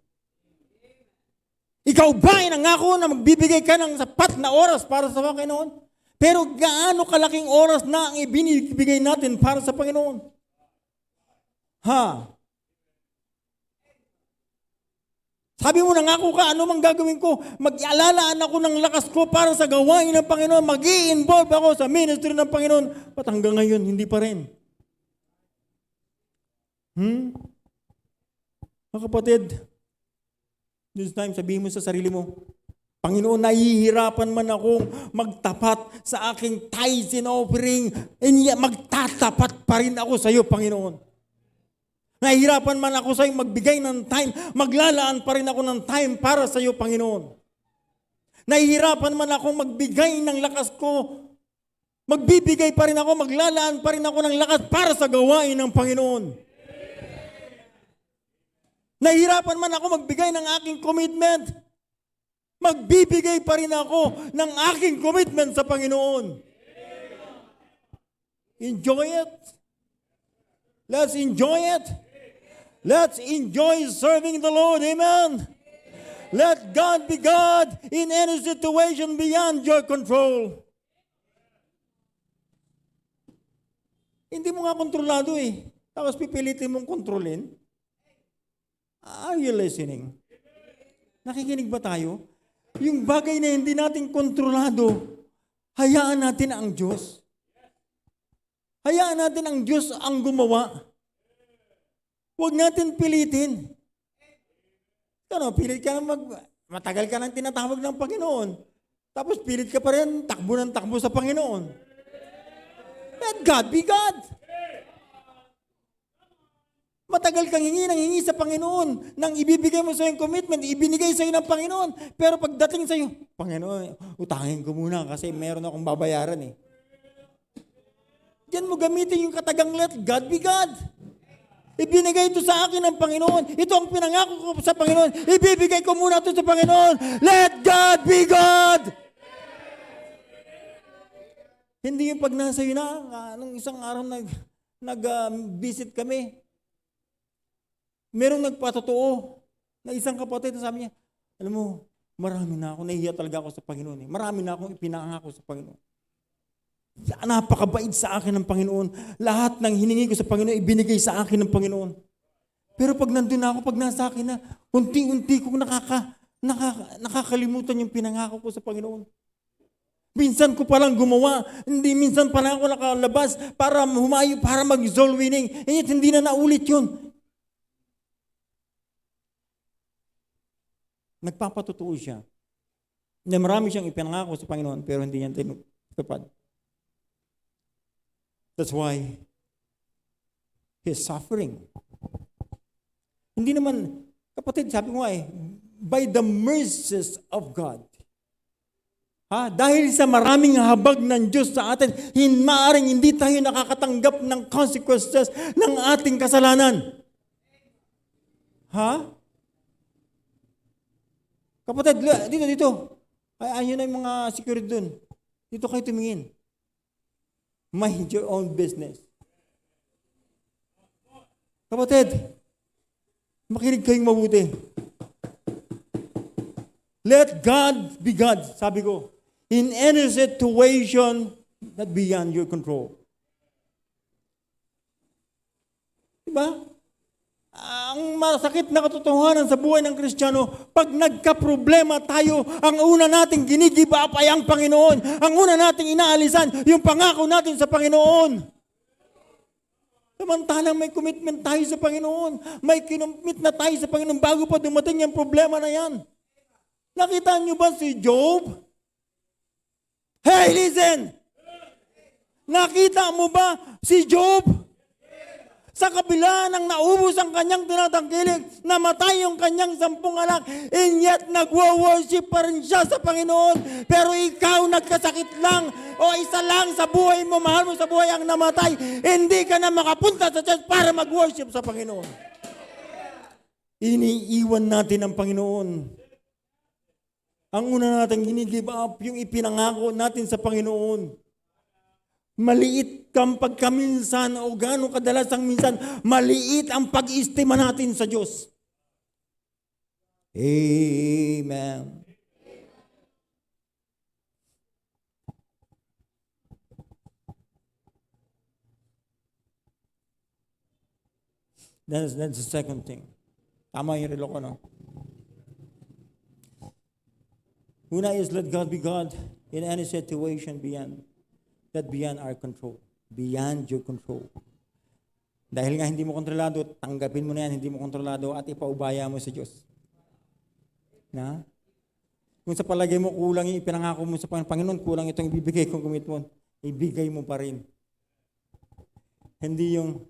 Ikaw ba ay nangako na magbibigay ka ng sapat na oras para sa Panginoon? Pero gaano kalaking oras na ang ibinibigay natin para sa Panginoon? Ha? Sabi mo, nangako ka, ano mang gagawin ko? Mag-alalaan ako ng lakas ko para sa gawain ng Panginoon. Mag-i-involve ako sa ministry ng Panginoon. Ba't hanggang ngayon, hindi pa rin? Mga kapatid, this time, sabihin mo sa sarili mo, Panginoon, nahihirapan man akong magtapat sa aking tithes and offering, and yet magtatapat pa rin ako sa iyo, Panginoon. Nahihirapan man ako sa iyo magbigay ng time, maglalaan pa rin ako ng time para sa iyo, Panginoon. Nahihirapan man ako magbigay ng lakas ko, magbibigay pa rin ako, maglalaan pa rin ako ng lakas para sa gawain ng Panginoon. Nahihirapan man ako magbigay ng aking commitment, magbibigay pa rin ako ng aking commitment sa Panginoon. Enjoy it. Let's enjoy it. Let's enjoy serving the Lord. Amen. Let God be God in any situation beyond your control. Hindi mo nga kontrolado eh. Tapos pipilitin mong kontrolin. Are you listening? Nakikinig ba tayo? Yung bagay na hindi natin kontrolado, hayaan natin ang Diyos. Hayaan natin ang Diyos ang gumawa. Huwag natin pilitin. Pilit ka na matagal ka nang tinatawag ng Panginoon. Tapos pilit ka pa rin, takbo ng takbo sa Panginoon. Let God be God. Matagal kang hingi sa Panginoon. Nang ibibigay mo sa iyong commitment, ibinigay sa iyo ng Panginoon. Pero pagdating sa iyo, Panginoon, utangin ko muna kasi meron akong babayaran eh. Diyan mo gamitin yung katagang let God be God. Ibinigay ito sa akin ng Panginoon. Ito ang pinangako ko sa Panginoon. Ibibigay ko muna ito sa Panginoon. Let God be God! Hindi yung pag nasa iyo na, nung isang araw nag-visit kami, merong nagpatotoo na isang kapatid na sabi niya, alam mo, marami na ako, nahihiya talaga ako sa Panginoon. Marami na akong ipinangako sa Panginoon. Napakabait sa akin ng Panginoon. Lahat ng hiningi ko sa Panginoon, ibinigay sa akin ng Panginoon. Pero pag nandun na ako, pag nasa akin na, unti-unti kong nakakalimutan yung pinangako ko sa Panginoon. Minsan ko palang gumawa, minsan pa lang ako nakalabas para humayo, para mag-soul winning. And yet, hindi na naulit yun. Nagpapatotoo siya na marami siyang ipinangako sa Panginoon pero hindi niya tinupad. That's why he's suffering. Hindi naman, kapatid, sabi ko by the mercies of God. Dahil sa maraming habag ng Diyos sa atin, maaring hindi tayo nakakatanggap ng consequences ng ating kasalanan. Kapatid, dito. Ayun na yung mga security dun. Dito kayo tumingin. Mind your own business. Kapatid, makinig kayong mabuti. Let God be God, sabi ko. In any situation that beyond your control. Diba? Ang masakit na katotohanan sa buhay ng Kristiyano, pag nagka-problema tayo, ang una nating ginigive up ay ang Panginoon. Ang una nating inaalisan, yung pangako natin sa Panginoon. Samantalang may commitment tayo sa Panginoon. May kinumit na tayo sa Panginoon bago pa dumating yung problema na yan. Nakita niyo ba si Job? Hey, listen! Nakita mo ba si Job? Sa kabila ng naubos ang kanyang tinatangkilik, namatay yung kanyang 10 anak, and yet nagwo-worship pa rin siya sa Panginoon. Pero ikaw nagkasakit lang, o isa lang sa buhay mo, mahal mo sa buhay ang namatay, hindi ka na makapunta sa church para mag-worship sa Panginoon. Iniiwan natin ang Panginoon. Ang una natin ginigive up, yung ipinangako natin sa Panginoon. Maliit kang pagkaminsan o gano'ng kadalas ang minsan, maliit ang pag-istima natin sa Diyos. Amen. That's the second thing. Tama yung relo ko, no? Una is let God be God in any situation beyond our control. Beyond your control. Dahil nga hindi mo kontrolado, tanggapin mo na yan, hindi mo kontrolado at ipaubaya mo sa Diyos. Kung sa palagay mo kulang yung ipinangako mo sa Panginoon, kulang itong ibibigay kong commitment, ibigay mo pa rin. Hindi yung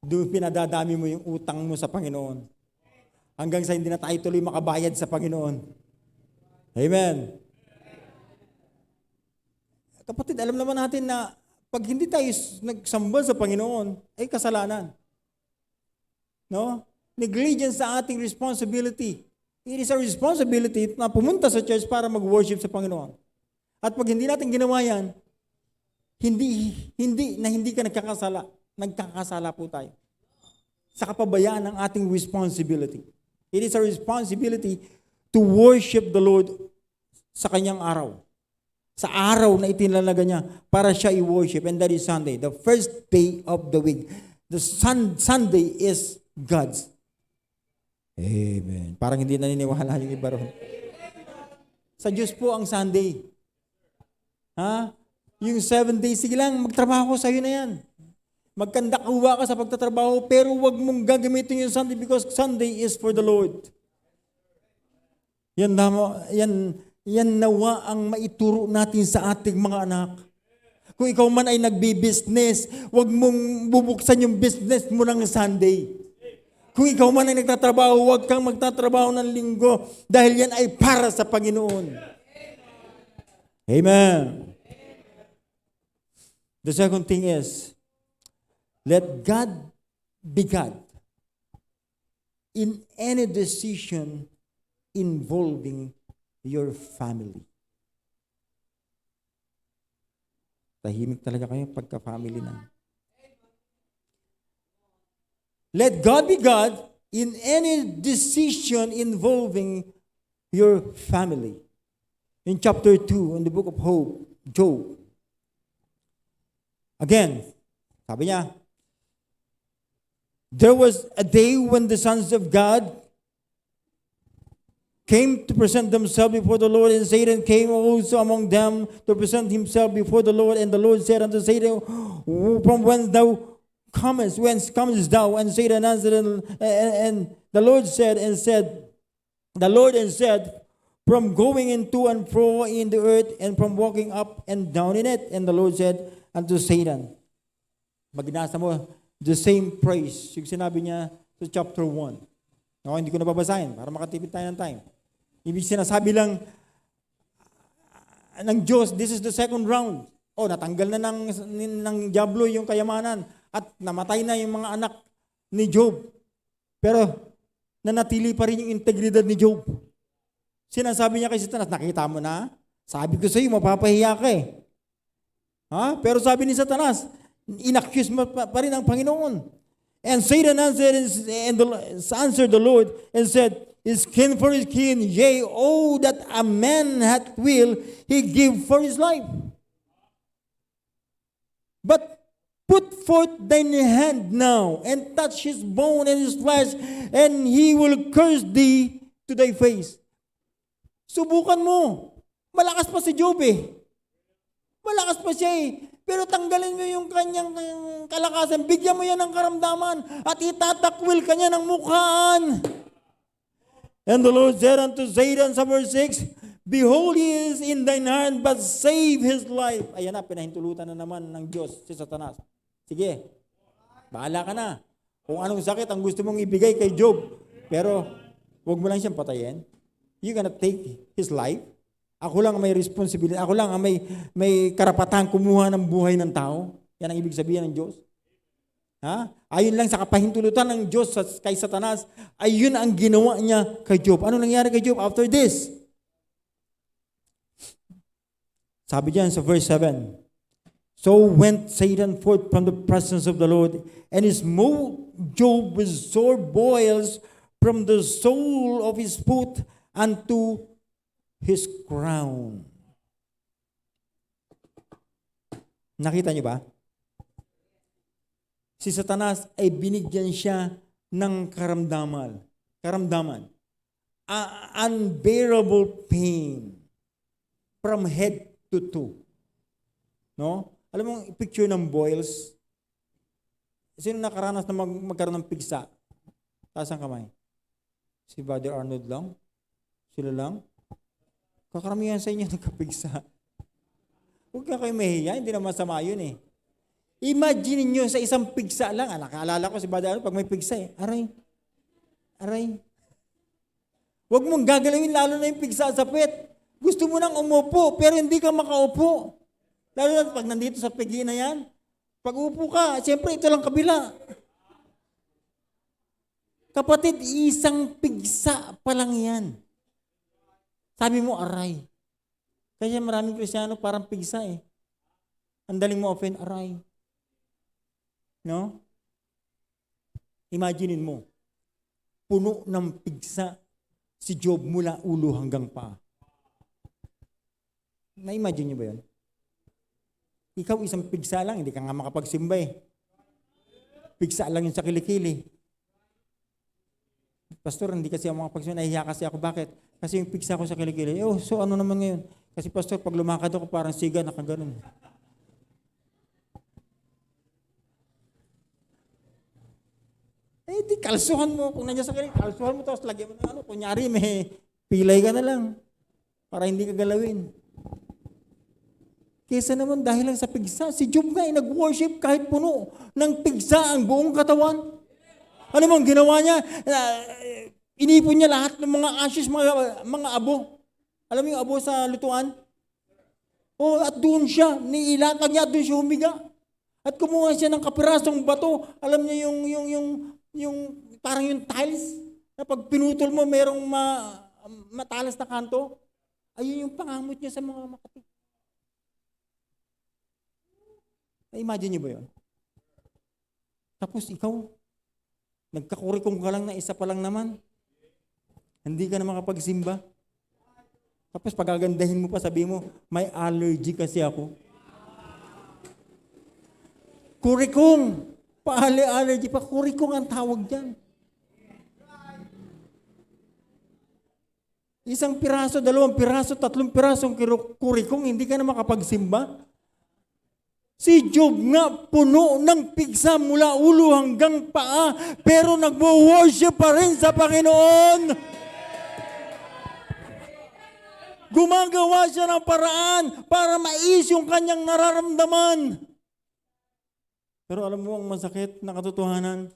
pinadadami mo yung utang mo sa Panginoon. Hanggang sa hindi na tayo tuloy makabayad sa Panginoon. Amen. Kapatid, alam naman natin na pag hindi tayo nagsamba sa Panginoon, ay kasalanan. No? Negligence sa ating responsibility. It is our responsibility na pumunta sa church para mag-worship sa Panginoon. At pag hindi natin ginawa yan, hindi ka nagkakasala. Nagkakasala po tayo. Sa kapabayaan ng ating responsibility. It is our responsibility to worship the Lord sa kanyang araw. Sa araw na itinalaga niya para siya i-worship, and that is Sunday, the first day of the week. The Sunday is God's. Amen. Parang hindi naniniwala yung iba ron. Sa Diyos po ang Sunday. Ha? Yung 7 days, sige lang, magtrabaho sa'yo na yan. Magkandakwa ka sa pagtatrabaho, pero wag mong gagamitin yung Sunday because Sunday is for the Lord. Yan nawa ang maituro natin sa ating mga anak. Kung ikaw man ay nagbi-business, wag mong bubuksan yung business mo ng Sunday. Kung ikaw man ay nagtatrabaho, wag kang magtatrabaho ng linggo dahil yan ay para sa Panginoon. Amen. The second thing is, let God be God in any decision involving your family. Tahimik talaga kayo pagka-family na. Let God be God in any decision involving your family. In chapter 2, in the book of Job. Again, sabi niya, there was a day when the sons of God came to present themselves before the Lord, and Satan came also among them to present himself before the Lord. And the Lord said unto Satan, from whence thou comest? Whence comest thou? And Satan answered, and the Lord said, from going into and fro in the earth, and from walking up and down in it. And the Lord said unto Satan, maginasa mo, the same praise, yung sinabi niya sa chapter 1. No, hindi ko na babasahin para makatipid tayo ng time. Ibig sinasabi lang ng Diyos, this is the second round. Natanggal na ng diablo yung kayamanan at namatay na yung mga anak ni Job. Pero nanatili pa rin yung integridad ni Job. Sinasabi niya kay Satanas, nakita mo na? Sabi ko sa iyo, mapapahiya ka eh. Pero sabi ni Satanas, inaccuse mo pa rin ang Panginoon. And Satan answered the Lord and said, is kin for his kin, yea, that a man hath will, he give for his life. But put forth thine hand now, and touch his bone and his flesh, and he will curse thee to thy face. Subukan mo. Malakas pa si Job eh. Malakas pa siya eh. Pero tanggalin mo yung kanyang kalakasan. Bigyan mo yan ng karamdaman. At itatakwil ka niya ng mukhaan. And the Lord said unto Satan sa verse 6, behold, he is in thine hand, but save his life. Ayan na, pinahintulutan na naman ng Diyos si Satanas. Sige, bahala ka na. Kung anong sakit ang gusto mong ibigay kay Job. Pero, huwag mo lang siyang patayin. You're gonna take his life. Ako lang ang may responsibility. Ako lang ang may karapatang kumuha ng buhay ng tao. Yan ang ibig sabihin ng Diyos. Ayon lang sa kapahintulutan ng Diyos kay Satanas, ayun ang ginawa niya kay Job. Ano nangyari kay Job after this? Sabi diyan sa verse 7, so went Satan forth from the presence of the Lord, and he smote Job with sore boils from the sole of his foot unto his crown. Nakita niyo ba? Si Satanas ay binigyan siya ng karamdaman. Unbearable pain from head to toe. No? Alam mo, picture ng boils. Sino nakaranas na magkaroon ng pigsa? Taas ang kamay. Si Brother Arnold lang? Sila lang? Kakaramihan sa inyo nagkapigsa. Huwag ka kayo mahiya, hindi naman masama yun eh. Imagine niyo sa isang pigsa lang, nakaalala ko si Brother Arnold, pag may pigsa eh, aray. Huwag mong gagalawin lalo na yung pigsa sa puwet. Gusto mo nang umupo, pero hindi ka makaupo. Lalo na pag nandito sa pigi na yan, pag upo ka, siyempre ito lang kabila. Kapatid, isang pigsa pa lang yan. Sabi mo, aray. Kaya maraming Kristiyano parang pigsa eh. Ang daling mo open, aray. No? Imaginein mo, puno ng pigsa si Job mula ulo hanggang paa. Na-imagine niyo ba yun? Ikaw isang pigsa lang, hindi ka nga makapagsimba eh. Pigsa lang yun sa kilikili. Pastor, hindi kasi ako makapagsimba, nahihiya kasi ako. Bakit? Kasi yung pigsa ko sa kilikili. So ano naman ngayon? Kasi pastor, pag lumakad ako parang siga, nakaganon. Di kalsuhan mo. Kung nandiyan sa kilikili, kalsuhan mo tapos lagyan mo ng ano. Kunyari, may pilay ka na lang para hindi ka galawin. Kesa naman dahil lang sa pigsa, si Job nga ay nag-worship kahit puno ng pigsa ang buong katawan. Ano bang ginawa niya? Inipon niya lahat ng mga ashes, mga abo. Alam mo yung abo sa lutuan? At doon siya, niilakad niya, doon siya humiga. At kumuha siya ng kapirasong bato. Alam niya yung parang yung tiles, na pag pinutol mo, merong matalas na kanto. Ayun yung pangamot niya sa mga makati. Na-imagine niyo ba yun? Tapos ikaw, nagkakurikong ka lang na isa pa lang naman. Hindi ka na makapagsimba. Tapos pagagandahin mo pa, sabi mo, may allergy kasi ako. Kurikong! Allergy pa, kurikong ang tawag dyan. Isang piraso, 2 piraso, 3 pirasong kurikong, hindi ka na makapagsimba. Si Job nga puno ng pigsa mula ulo hanggang paa, pero nagwo-worship pa rin sa Panginoon. Gumagawa siya ng paraan para mais yung kanyang nararamdaman. Pero alam mo ang masakit na katotohanan,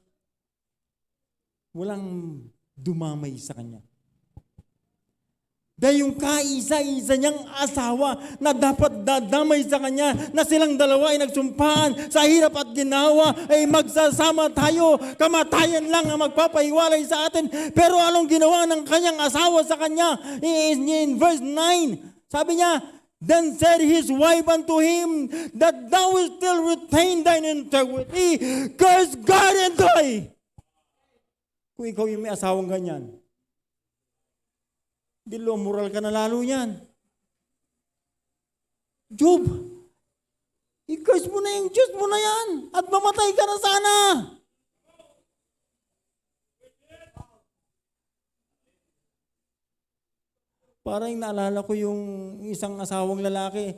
walang dumamay sa kanya. Dahil yung kaisa-isa niyang asawa na dapat dadamay sa kanya, na silang dalawa ay nagsumpaan sa hirap at ginawa, ay magsasama tayo, kamatayan lang ang magpapahiwalay sa atin. Pero anong ginawa ng kanyang asawa sa kanya? In verse 9, sabi niya, then said his wife unto him, that thou wilt still retain thine integrity, curse God and die. Kung ikaw yung may asawang ganyan, dilo, moral ka na lalo yan. Job, i-curse mo na yung Diyos mo na yan at mamatay ka na sana. Parang naalala ko yung isang asawang lalaki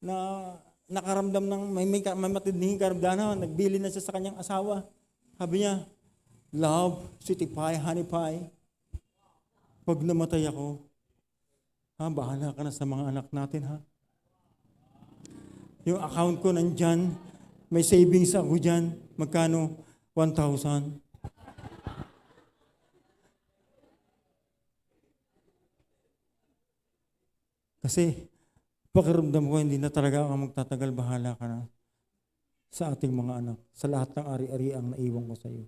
na nakaramdam ng may matinding karamdaman, nagbili na siya sa kanyang asawa. Sabi niya, love, sweetie pie, honey pie, pag namatay ako, bahala ka na sa mga anak natin, ha? Yung account ko nandyan, may savings ako dyan. Magkano? 1,000. Kasi, pakiramdam ko, hindi na talaga ako magtatagal, bahala ka na sa ating mga anak. Sa lahat ng ari-ari ang naiwan ko sa iyo.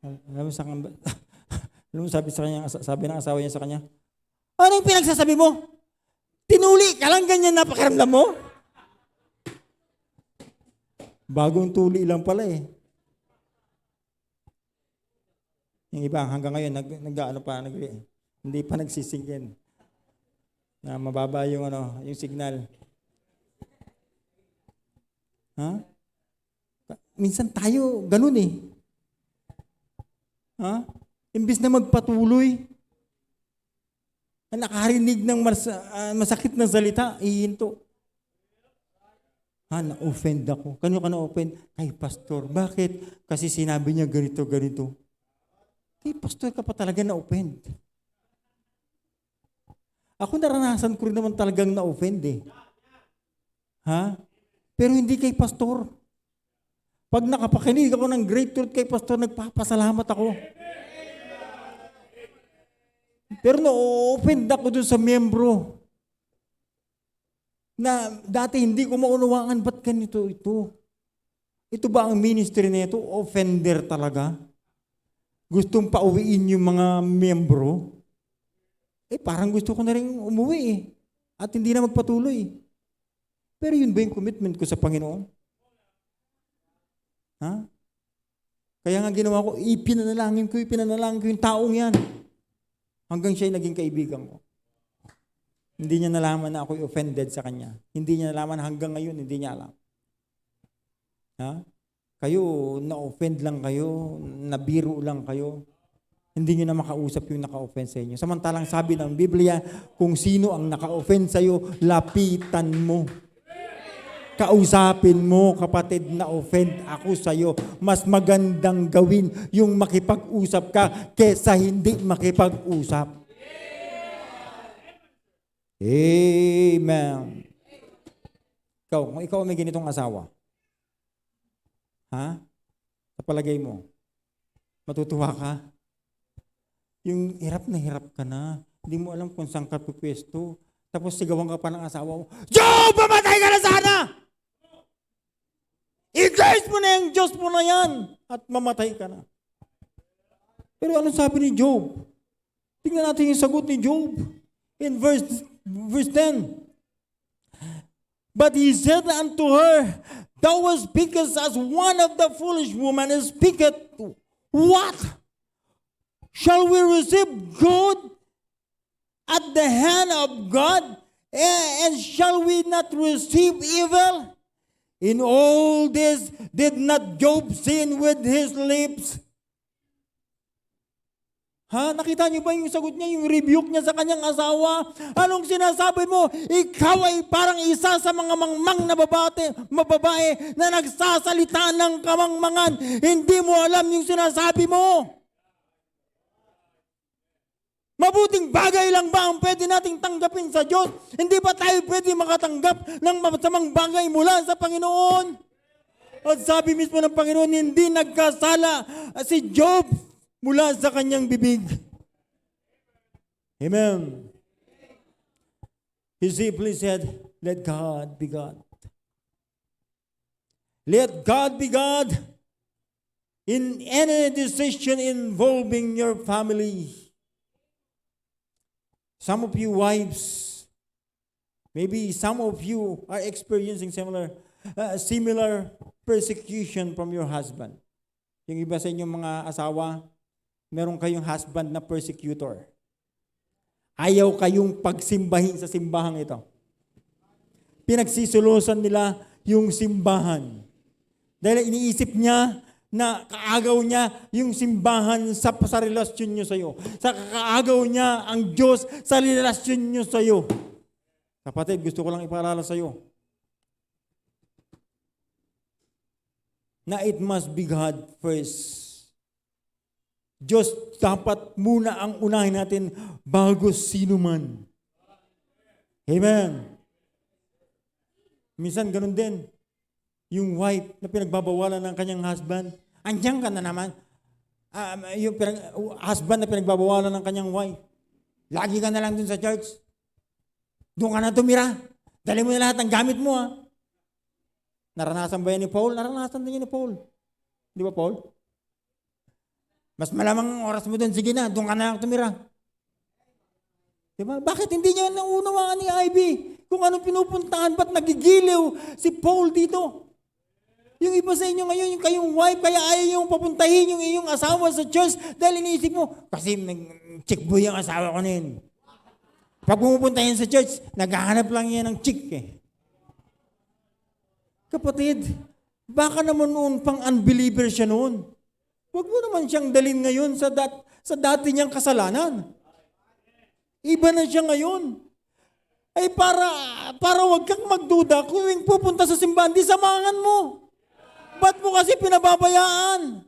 Alam mo, sabi ng asawa niya sa kanya, ano yung pinagsasabi mo? Tinuli ka lang, ganyan na pakiramdam mo? Bagong tuli lang pala eh. Yung iba hanggang ngayon, hindi pa nagsisingin. Na mababa yung yung signal. Ha? Minsan tayo ganun eh. Ha? Imbis na magpatuloy, na nakarinig ng masakit na salita, ihinto. Na-offend ako. Kanyo ka na-offend? Kay pastor. Bakit? Kasi sinabi niya ganito. Kay pastor ka pa talaga na-offend. Ako naranasan ko rin naman talagang na-offend eh. Ha? Pero hindi kay pastor. Pag nakapakinig ako ng great truth kay pastor, nagpapasalamat ako. Pero na-offend ako dun sa miyembro na dati hindi ko maunawaan, ba't ganito ito? Ito ba ang ministry nito? Offender talaga? Gustong pauwiin yung mga miyembro? Parang gusto ko na rin umuwi eh. At hindi na magpatuloy. Pero yun ba yung commitment ko sa Panginoon? Ha? Kaya nga ginawa ko, ipinanalangin ko yung taong yan. Hanggang siya'y naging kaibigan ko. Hindi niya nalaman na ako'y offended sa kanya. Hindi niya nalaman hanggang ngayon, hindi niya alam. Ha? Kayo, na-offend lang kayo, nabiro lang kayo. Hindi niyo na makausap yung naka-offend sa inyo. Samantalang sabi ng Biblia, kung sino ang naka-offend sa iyo, lapitan mo. Kausapin mo, kapatid, na offend ako sa iyo. Mas magandang gawin yung makipag-usap ka kesa hindi makipag-usap. Amen. Kung ikaw may ganitong asawa, ha? Sa palagay mo, matutuwa ka? Yung hirap ka na. Hindi mo alam kung saan ka pupwesto. Tapos sigawan ka pa ng asawa mo, Job, mamatay ka na sana! I-grace mo na yung Diyos mo na yan at mamatay ka na. Pero ano sabi ni Job? Tingnan natin yung sagot ni Job. In verse 10. But he said unto her, Thou speakest as one of the foolish women speaketh. What? Shall we receive good at the hand of God? And shall we not receive evil? In all this, did not Job sin with his lips? Ha? Nakita niyo ba yung sagot niya, yung rebuke niya sa kanyang asawa? Anong sinasabi mo? Ikaw ay parang isa sa mga mangmang na babae na nagsasalita ng kamangmangan. Hindi mo alam yung sinasabi mo. Mabuting bagay lang ba ang pwede nating tanggapin sa Diyos? Hindi ba tayo pwede makatanggap ng masamang bagay mula sa Panginoon? At sabi mismo ng Panginoon, hindi nagkasala si Job mula sa kanyang bibig. Amen. He simply said, let God be God. Let God be God in any decision involving your family. Some of you wives, maybe some of you are experiencing similar persecution from your husband. Yung iba sa inyong mga asawa, meron kayong husband na persecutor. Ayaw kayong pagsimbahin sa simbahan ito. Pinagsisulusan nila yung simbahan. Dahil iniisip niya na kaagaw niya yung simbahan sa relasyon niyo sa iyo. Sa kaagaw niya ang Diyos sa relasyon niyo sa iyo. Kapatid, gusto ko lang ipaalala sa iyo na it must be God first. Diyos dapat muna ang unahin natin bago sino man. Amen. Minsan ganun din. Yung wife na pinagbabawalan ng kanyang husband, andiyan ka na naman. Yung husband na pinagbabawalan ng kanyang wife, lagi ka na lang dun sa church. Doon ka na tumira. Dali mo na lahat ng gamit mo. Ha? Naranasan ba yan ni Paul? Naranasan din yan ni Paul. Di ba, Paul? Mas malamang oras mo doon, sige na, doon ka na lang tumira. Diba? Bakit hindi niya naunawaan ni Ivy kung anong pinupuntahan? Ba't nagigiliw si Paul dito? Yung iba sa inyo ngayon, yung kayong wife, kaya ayaw yung papuntahin yung iyong asawa sa church dahil iniisip mo, kasi chick boy yung asawa ko na yun. Pag pumupunta yan sa church, naghahanap lang yan ng chick eh. Kapatid, baka naman noon pang unbeliever siya noon. Huwag mo naman siyang dalhin ngayon sa dati niyang kasalanan. Iba na siya ngayon. Ay para wag kang magduda kung pupunta sa simbahan, di samahan mo. Ba't mo kasi pinababayaan?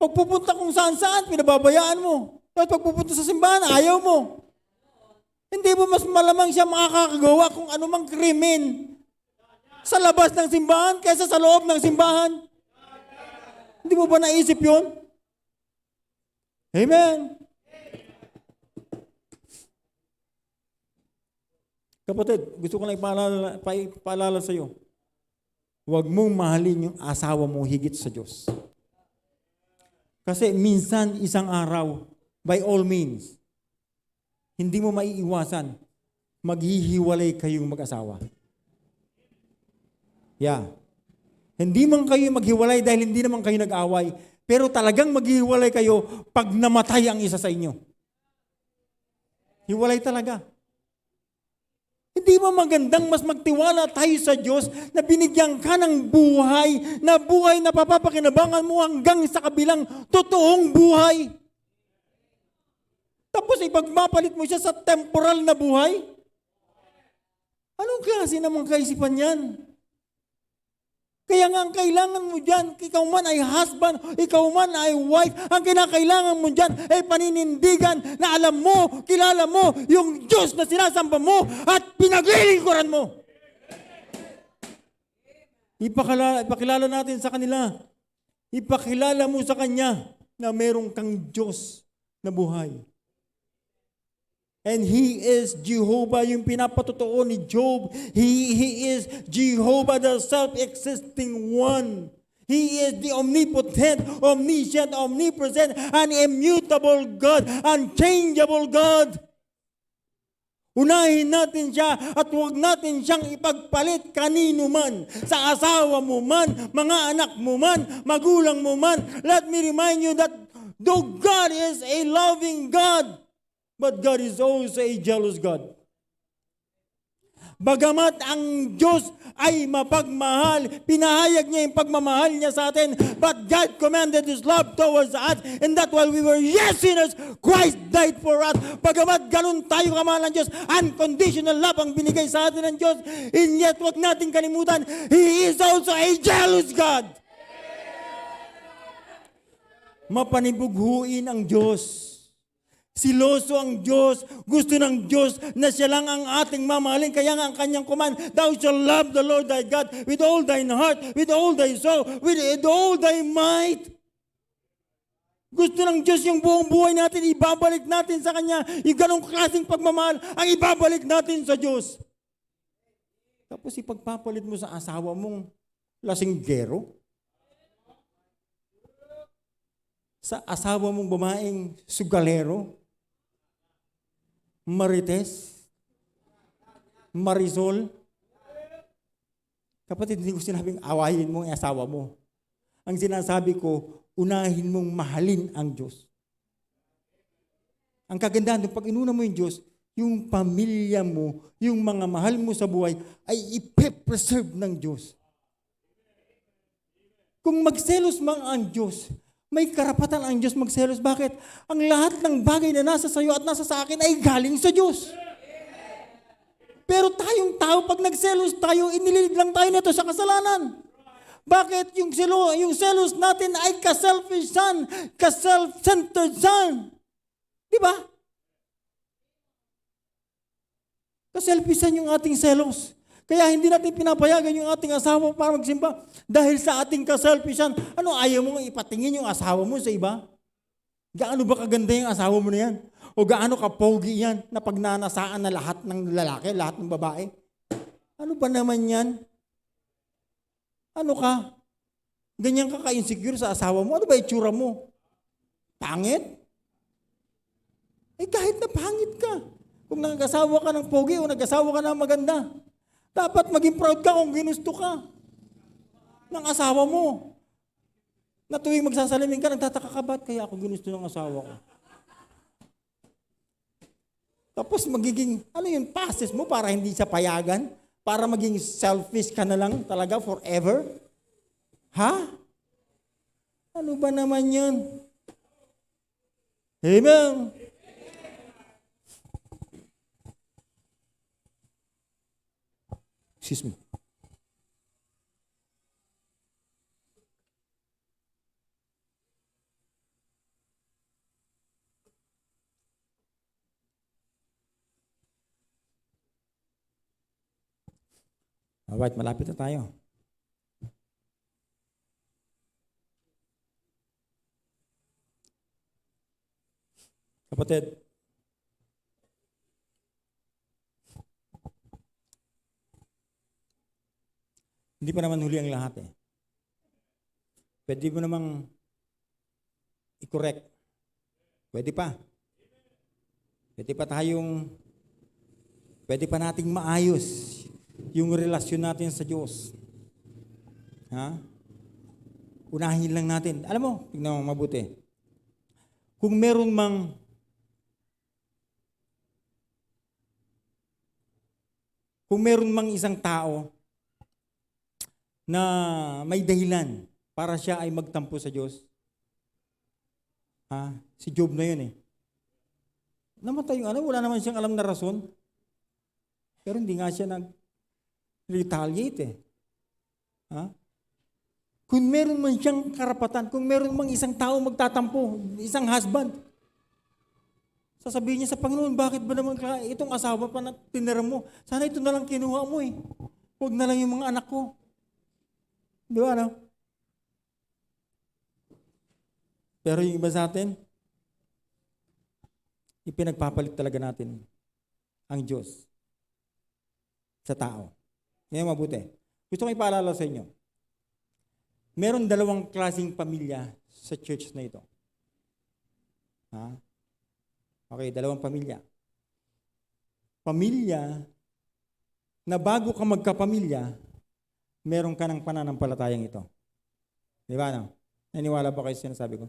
Pag pupunta kung saan-saan, pinababayaan mo. At pag pupunta sa simbahan, ayaw mo. Hindi mo mas malamang siya makakagawa kung anumang krimen sa labas ng simbahan kaysa sa loob ng simbahan. Hindi mo ba naisip yun? Amen. Kapatid, gusto ko lang ipaalala sa iyo. Huwag mong mahalin yung asawa mo higit sa Diyos. Kasi minsan, isang araw, by all means, hindi mo maiiwasan, maghihiwalay kayong mag-asawa. Yeah. Hindi man kayo maghiwalay dahil hindi naman kayo nag-away, pero talagang maghiwalay kayo pag namatay ang isa sa inyo. Hiwalay talaga. Hindi ba magandang mas magtiwala tayo sa Diyos na binigyan ka ng buhay na papapakinabangan mo hanggang sa kabilang totoong buhay? Tapos ipagpapalit mo siya sa temporal na buhay? Anong klase namang kaisipan yan? Kaya nga ang kailangan mo dyan, ikaw man ay husband, ikaw man ay wife, ang kinakailangan mo dyan ay paninindigan na alam mo, kilala mo yung Diyos na sinasamba mo at pinaglilingkuran mo. Ipakilala natin sa kanila. Ipakilala mo sa Kanya na merong kang Diyos na buhay. And He is Jehovah, yung pinapatotoo ni Job. He is Jehovah, the self-existing one. He is the omnipotent, omniscient, omnipresent, and immutable God, unchangeable God. Unahin natin siya at huwag natin siyang ipagpalit kanino man, sa asawa mo man, mga anak mo man, magulang mo man. Let me remind you that though God is a loving God, but God is also a jealous God. Bagamat ang Diyos ay mapagmahal, pinahayag niya yung pagmamahal niya sa atin, but God commanded His love towards us, and that while we were yet sinners, Christ died for us. Bagamat ganun tayo kamahal ng Diyos, unconditional love ang binigay sa atin ng Diyos, and yet wag natin kalimutan, He is also a jealous God. Mapanibughuin ang Diyos. Siloso ang Diyos. Gusto ng Diyos na siya lang ang ating mamahalin. Kaya nga ang kanyang command, thou shalt love the Lord thy God with all thine heart, with all thy soul, with all thy might. Gusto ng Diyos yung buong buhay natin, ibabalik natin sa Kanya. Yung ganong klaseng pagmamahal, ang ibabalik natin sa Diyos. Tapos ipagpapalit mo sa asawa mong lasinggero, sa asawa mong babaeng sugalero, marites, marisol. Kapatid, hindi ko sinabing awayin mo ang asawa mo. Ang sinasabi ko, unahin mong mahalin ang Diyos. Ang kagandahan, pag inuna mo yung Diyos, yung pamilya mo, yung mga mahal mo sa buhay, ay ipe-preserve ng Diyos. Kung magselos man ang Diyos, may karapatan ang Diyos magselos. Bakit? Ang lahat ng bagay na nasa sayo at nasa sa akin ay galing sa Diyos. Pero tayong tao, pag nagselos tayo, inililid lang tayo nito sa kasalanan. Bakit? Yung selos natin ay ka-selfish son, ka-self-centered son. Di ba? Ka-selfish son yung ating selos. Kaya hindi natin pinapayagan yung ating asawa para magsimba. Dahil sa ating kaselfishan, ano ayaw mo ipatingin yung asawa mo sa iba? Gaano ba kaganda yung asawa mo na yan? O gaano ka-pogi yan na pagnanasaan na lahat ng lalaki, lahat ng babae? Ano ba naman yan? Ano ka? Ganyan ka ka-insecure sa asawa mo? Ano ba itsura mo? Pangit? Eh kahit na pangit ka. Kung nag-asawa ka ng pogi o nag-asawa ka ng maganda, dapat maging proud ka kung ginusto ka ng asawa mo. Na tuwing magsasalamin ka, nagtataka ka, ba't kaya ako ginusto ng asawa ko? Tapos magiging, ano yung passes mo para hindi siya payagan? Para maging selfish ka na lang talaga forever? Ha? Ano ba naman yan? Amen. Excuse me. Alright, malapit na tayo. Kapatid, hindi pa naman huli ang lahat eh. Pwede mo namang i-correct. Pwede pa. Pwede pa nating maayos yung relasyon natin sa Diyos. Ha? Unahin lang natin. Alam mo, tignan mo mabuti. Kung meron mang kung meron mang isang tao na may dahilan para siya ay magtampo sa Diyos, si Job na yun eh. Namatay yung wala naman siyang alam na rason. Pero hindi nga siya nag-retaliate eh. Kung meron man siyang karapatan, kung meron mang isang tao magtatampo, isang husband, sasabihin niya sa Panginoon, bakit ba naman itong asawa pa na tinira mo? Sana ito na lang kinuha mo eh. Huwag na lang yung mga anak ko. Di ba, no? Pero yung iba sa atin, ipinagpapalit talaga natin ang Diyos sa tao. Ngayon mabuti. Gusto ko ipaalala sa inyo. Meron dalawang klaseng pamilya sa church na ito. Okay, dalawang pamilya. Pamilya na bago ka magkapamilya, meron ka ng pananampalatayang ito. Di ba, no? Naniniwala ba kayo sa sinasabi ko?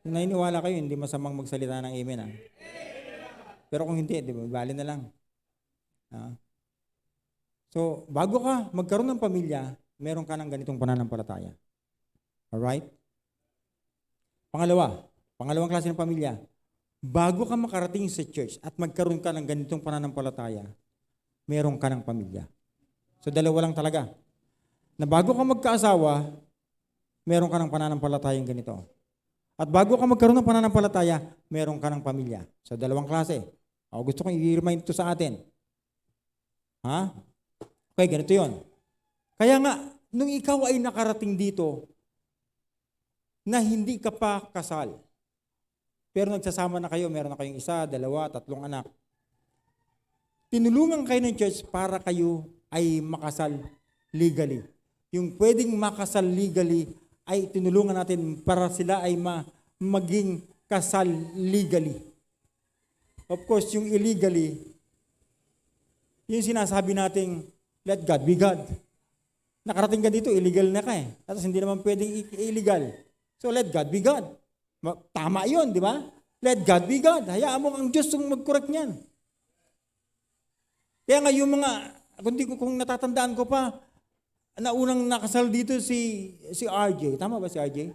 Kung naniniwala kayo, hindi masamang magsalita ng amen. Pero kung hindi, di ba, bali na lang. So, bago ka magkaroon ng pamilya, meron ka ng ganitong pananampalataya. Alright? Pangalawang klase ng pamilya. Bago ka makarating sa church at magkaroon ka ng ganitong pananampalataya, meron ka ng pamilya. So, dalawa lang talaga. Na bago ka magkaasawa, meron ka ng pananampalatayang ganito. At bago ka magkaroon ng pananampalataya, meron ka ng pamilya. So, dalawang klase. Gusto kong i-remind ito sa atin. Okay, ganito yon. Kaya nga, nung ikaw ay nakarating dito, na hindi ka pa kasal, pero nagsasama na kayo, meron na kayong 1, 2, 3 anak, tinulungan kayo ng church para kayo ay makasal legally. Yung pwedeng makasal legally, ay tinulungan natin para sila ay maging kasal legally. Of course, yung illegally, yung sinasabi nating, let God be God. Nakarating ka dito, illegal na ka eh. At hindi naman pwedeng illegal. So let God be God. Tama yun, di ba? Let God be God. Hayaan mo ang Diyos yung mag-correct niyan. Kaya nga yung mga, kung natatandaan ko pa, na unang nakasal dito si RJ. Tama ba si RJ?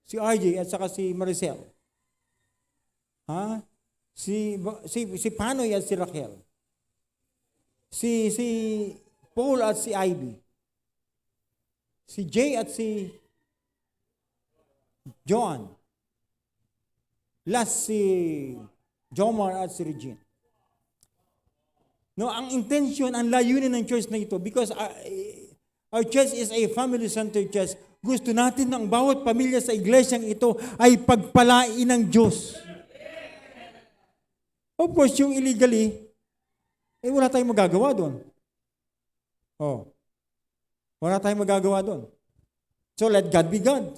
Si RJ at saka si Maricel. Si Panoy at si Raquel. Si Paul at si Ivy. Si Jay at si John. Last si Jomar at si Regine. No, ang intention, ang layunin ng church na ito, because our church is a family-centered church, gusto natin ng bawat pamilya sa iglesyang ito ay pagpalain ng Diyos. Of course, yung illegally, wala tayong magagawa doon. Wala tayong magagawa doon. So let God be God.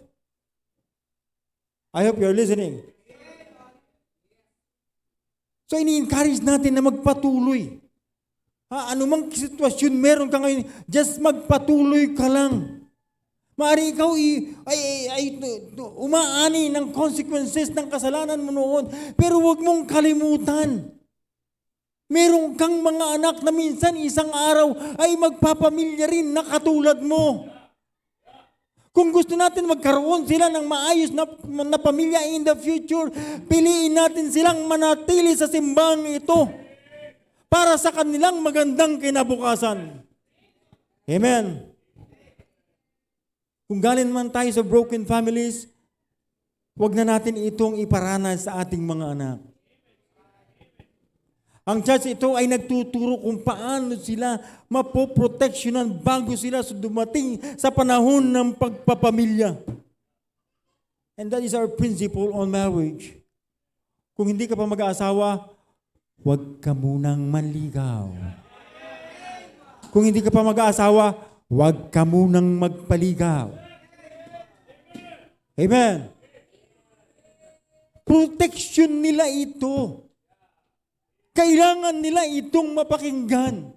I hope you're listening. So ini-encourage natin na magpatuloy. Anumang sitwasyon meron ka ngayon, just magpatuloy ka lang. Maaari ikaw ay umaani ng consequences ng kasalanan mo noon, pero huwag mong kalimutan. Meron kang mga anak na minsan isang araw ay magpapamilya rin na katulad mo. Kung gusto natin magkaroon sila ng maayos na pamilya in the future, piliin natin silang manatili sa simbahan ito para sa kanilang magandang kinabukasan. Amen. Kung galing man tayo sa broken families, huwag na natin itong iparanas sa ating mga anak. Ang church ito ay nagtuturo kung paano sila mapoproteksyonan bago sila dumating sa panahon ng pagpapamilya. And that is our principle on marriage. Kung hindi ka pa mag-aasawa, huwag ka munang manligaw. Kung hindi ka pa mag-aasawa, huwag ka munang magpaligaw. Amen. Protection nila ito. Kailangan nila itong mapakinggan.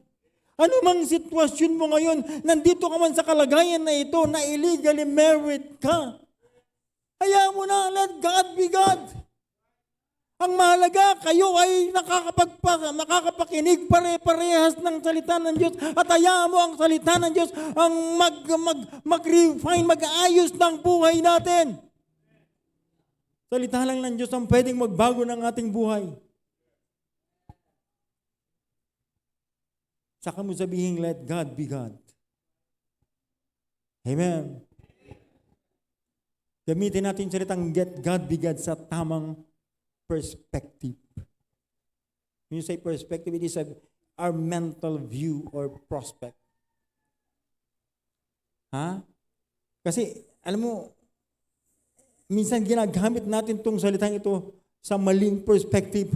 Ano mang sitwasyon mo ngayon, nandito ka man sa kalagayan na ito, na illegally married ka. Hayaan mo na, let God be God. Ang mahalaga, kayo ay nakakapakinig pare-parehas ng salita ng Diyos at hayaan mo ang salita ng Diyos ang mag-refine, mag-ayos ng buhay natin. Salita lang ng Diyos ang pwedeng magbago ng ating buhay. Saka mo sabihin, let God be God. Amen. Gamitin natin salitang get God be God sa tamang perspective. When you say perspective, it is our mental view or prospect. Ha? Kasi, alam mo, minsan ginagamit natin itong salitang ito sa maling perspective.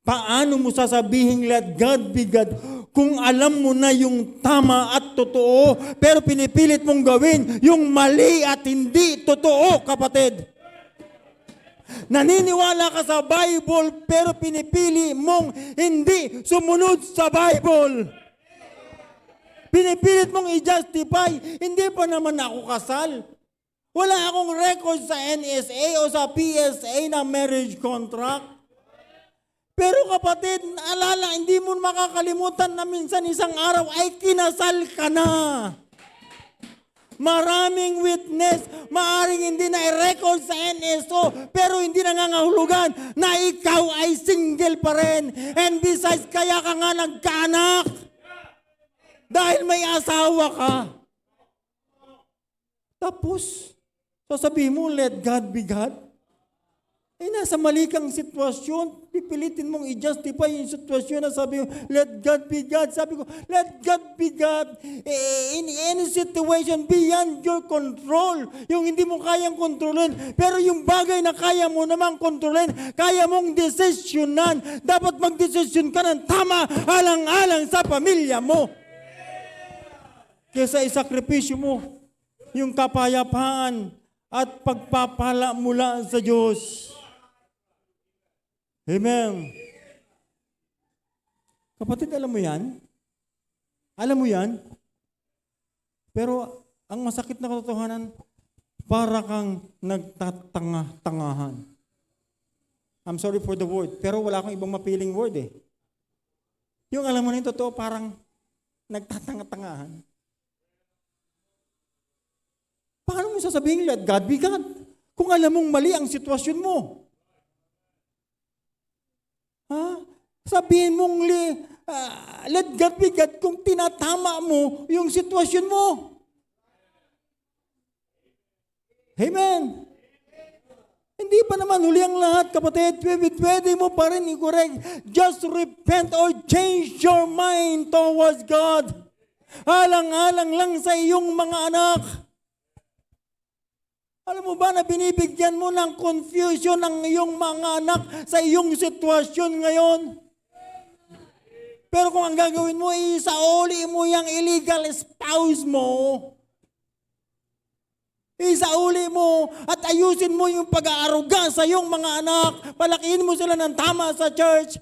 Paano mo sasabihin, let God be God, kung alam mo na yung tama at totoo, pero pinipilit mong gawin yung mali at hindi totoo, kapatid? Naniniwala ka sa Bible, pero pinipili mong hindi sumunod sa Bible. Pinipilit mong i-justify, hindi pa naman ako kasal. Wala akong record sa NSA o sa PSA na marriage contract. Pero kapatid, alala, hindi mo makakalimutan na minsan isang araw ay kinasal ka na. Maraming witness, maaring hindi na i-record sa NSO, pero hindi nangangahulugan na ikaw ay single pa rin. And besides, kaya ka nga nagkaanak. Dahil may asawa ka. Tapos, sasabihin mo, let God be God. Eh, nasa mali kang sitwasyon. Pipilitin mong i-justify yung sitwasyon na sabi mo, let God be God. Sabi ko, let God be God in any situation beyond your control. Yung hindi mo kayang kontrolin. Pero yung bagay na kaya mo namang kontrolin, kaya mong desisyonan. Dapat magdesisyon ka ng tama, alang-alang sa pamilya mo. Kesa isakripisyo mo yung kapayapaan at pagpapala mula sa Diyos. Amen. Kapatid, alam mo yan? Alam mo yan? Pero ang masakit na katotohanan, para kang nagtatanga-tangahan. I'm sorry for the word, pero wala akong ibang mapiling word eh. Yung alam mo na yung totoo, parang nagtatanga-tangahan. Paano mo sasabihin, let God be God? Kung alam mong mali ang sitwasyon mo. Ha? Sabihin mong let God be God kung tinatama mo yung sitwasyon mo. Amen. Hindi pa naman huli ang lahat, kapatid. Pwede mo pa rin i-correct. Just repent or change your mind towards God. Alang-alang lang sa iyong mga anak. Alam mo ba na binibigyan mo ng confusion ng iyong mga anak sa iyong sitwasyon ngayon? Pero kung ang gagawin mo, isauli mo yung illegal spouse mo. Isauli mo at ayusin mo yung pag-aaruga sa iyong mga anak. Palakihin mo sila ng tama sa church.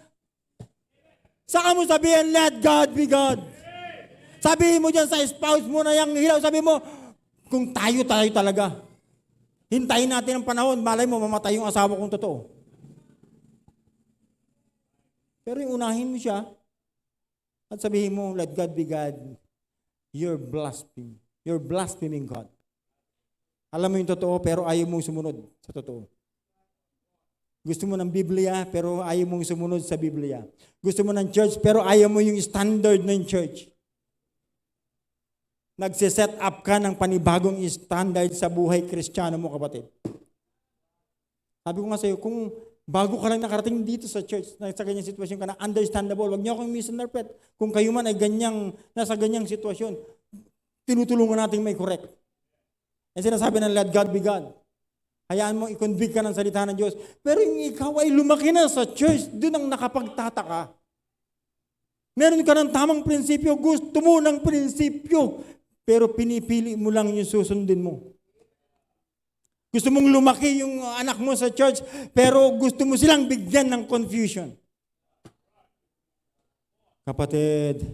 Saka mo sabihin, let God be God. Sabihin mo dyan sa spouse mo na yung hilaw, sabihin mo, kung tayo talaga. Hintayin natin ang panahon, malay mo mamatay yung asawa kong totoo. Pero yung unahin mo siya at sabihin mo, let God be God, you're blaspheming. You're blaspheming God. Alam mo yung totoo, pero ayaw mong sumunod sa totoo. Gusto mo ng Biblia, pero ayaw mong sumunod sa Biblia. Gusto mo ng church, pero ayaw mo yung standard ng church. Nagsiset up ka ng panibagong standard sa buhay Kristiyano mo, kapatid. Sabi ko nga sa'yo, kung bago ka lang nakarating dito sa church, sa ganyang sitwasyon ka na understandable, huwag niyo akong misinterpret. Kung kayo man ay nasa ganyang sitwasyon, tinutulungan natin may correct. Ang sinasabi ng let God be God. Hayaan mo, i-convict ka ng salita ng Diyos. Pero yung ikaw ay lumaki na sa church, doon ang nakapagtataka. Meron ka ng tamang prinsipyo, gusto mo ng prinsipyo, pero pinipili mo lang yung susundin mo. Gusto mong lumaki yung anak mo sa church, pero gusto mo silang bigyan ng confusion. Kapatid,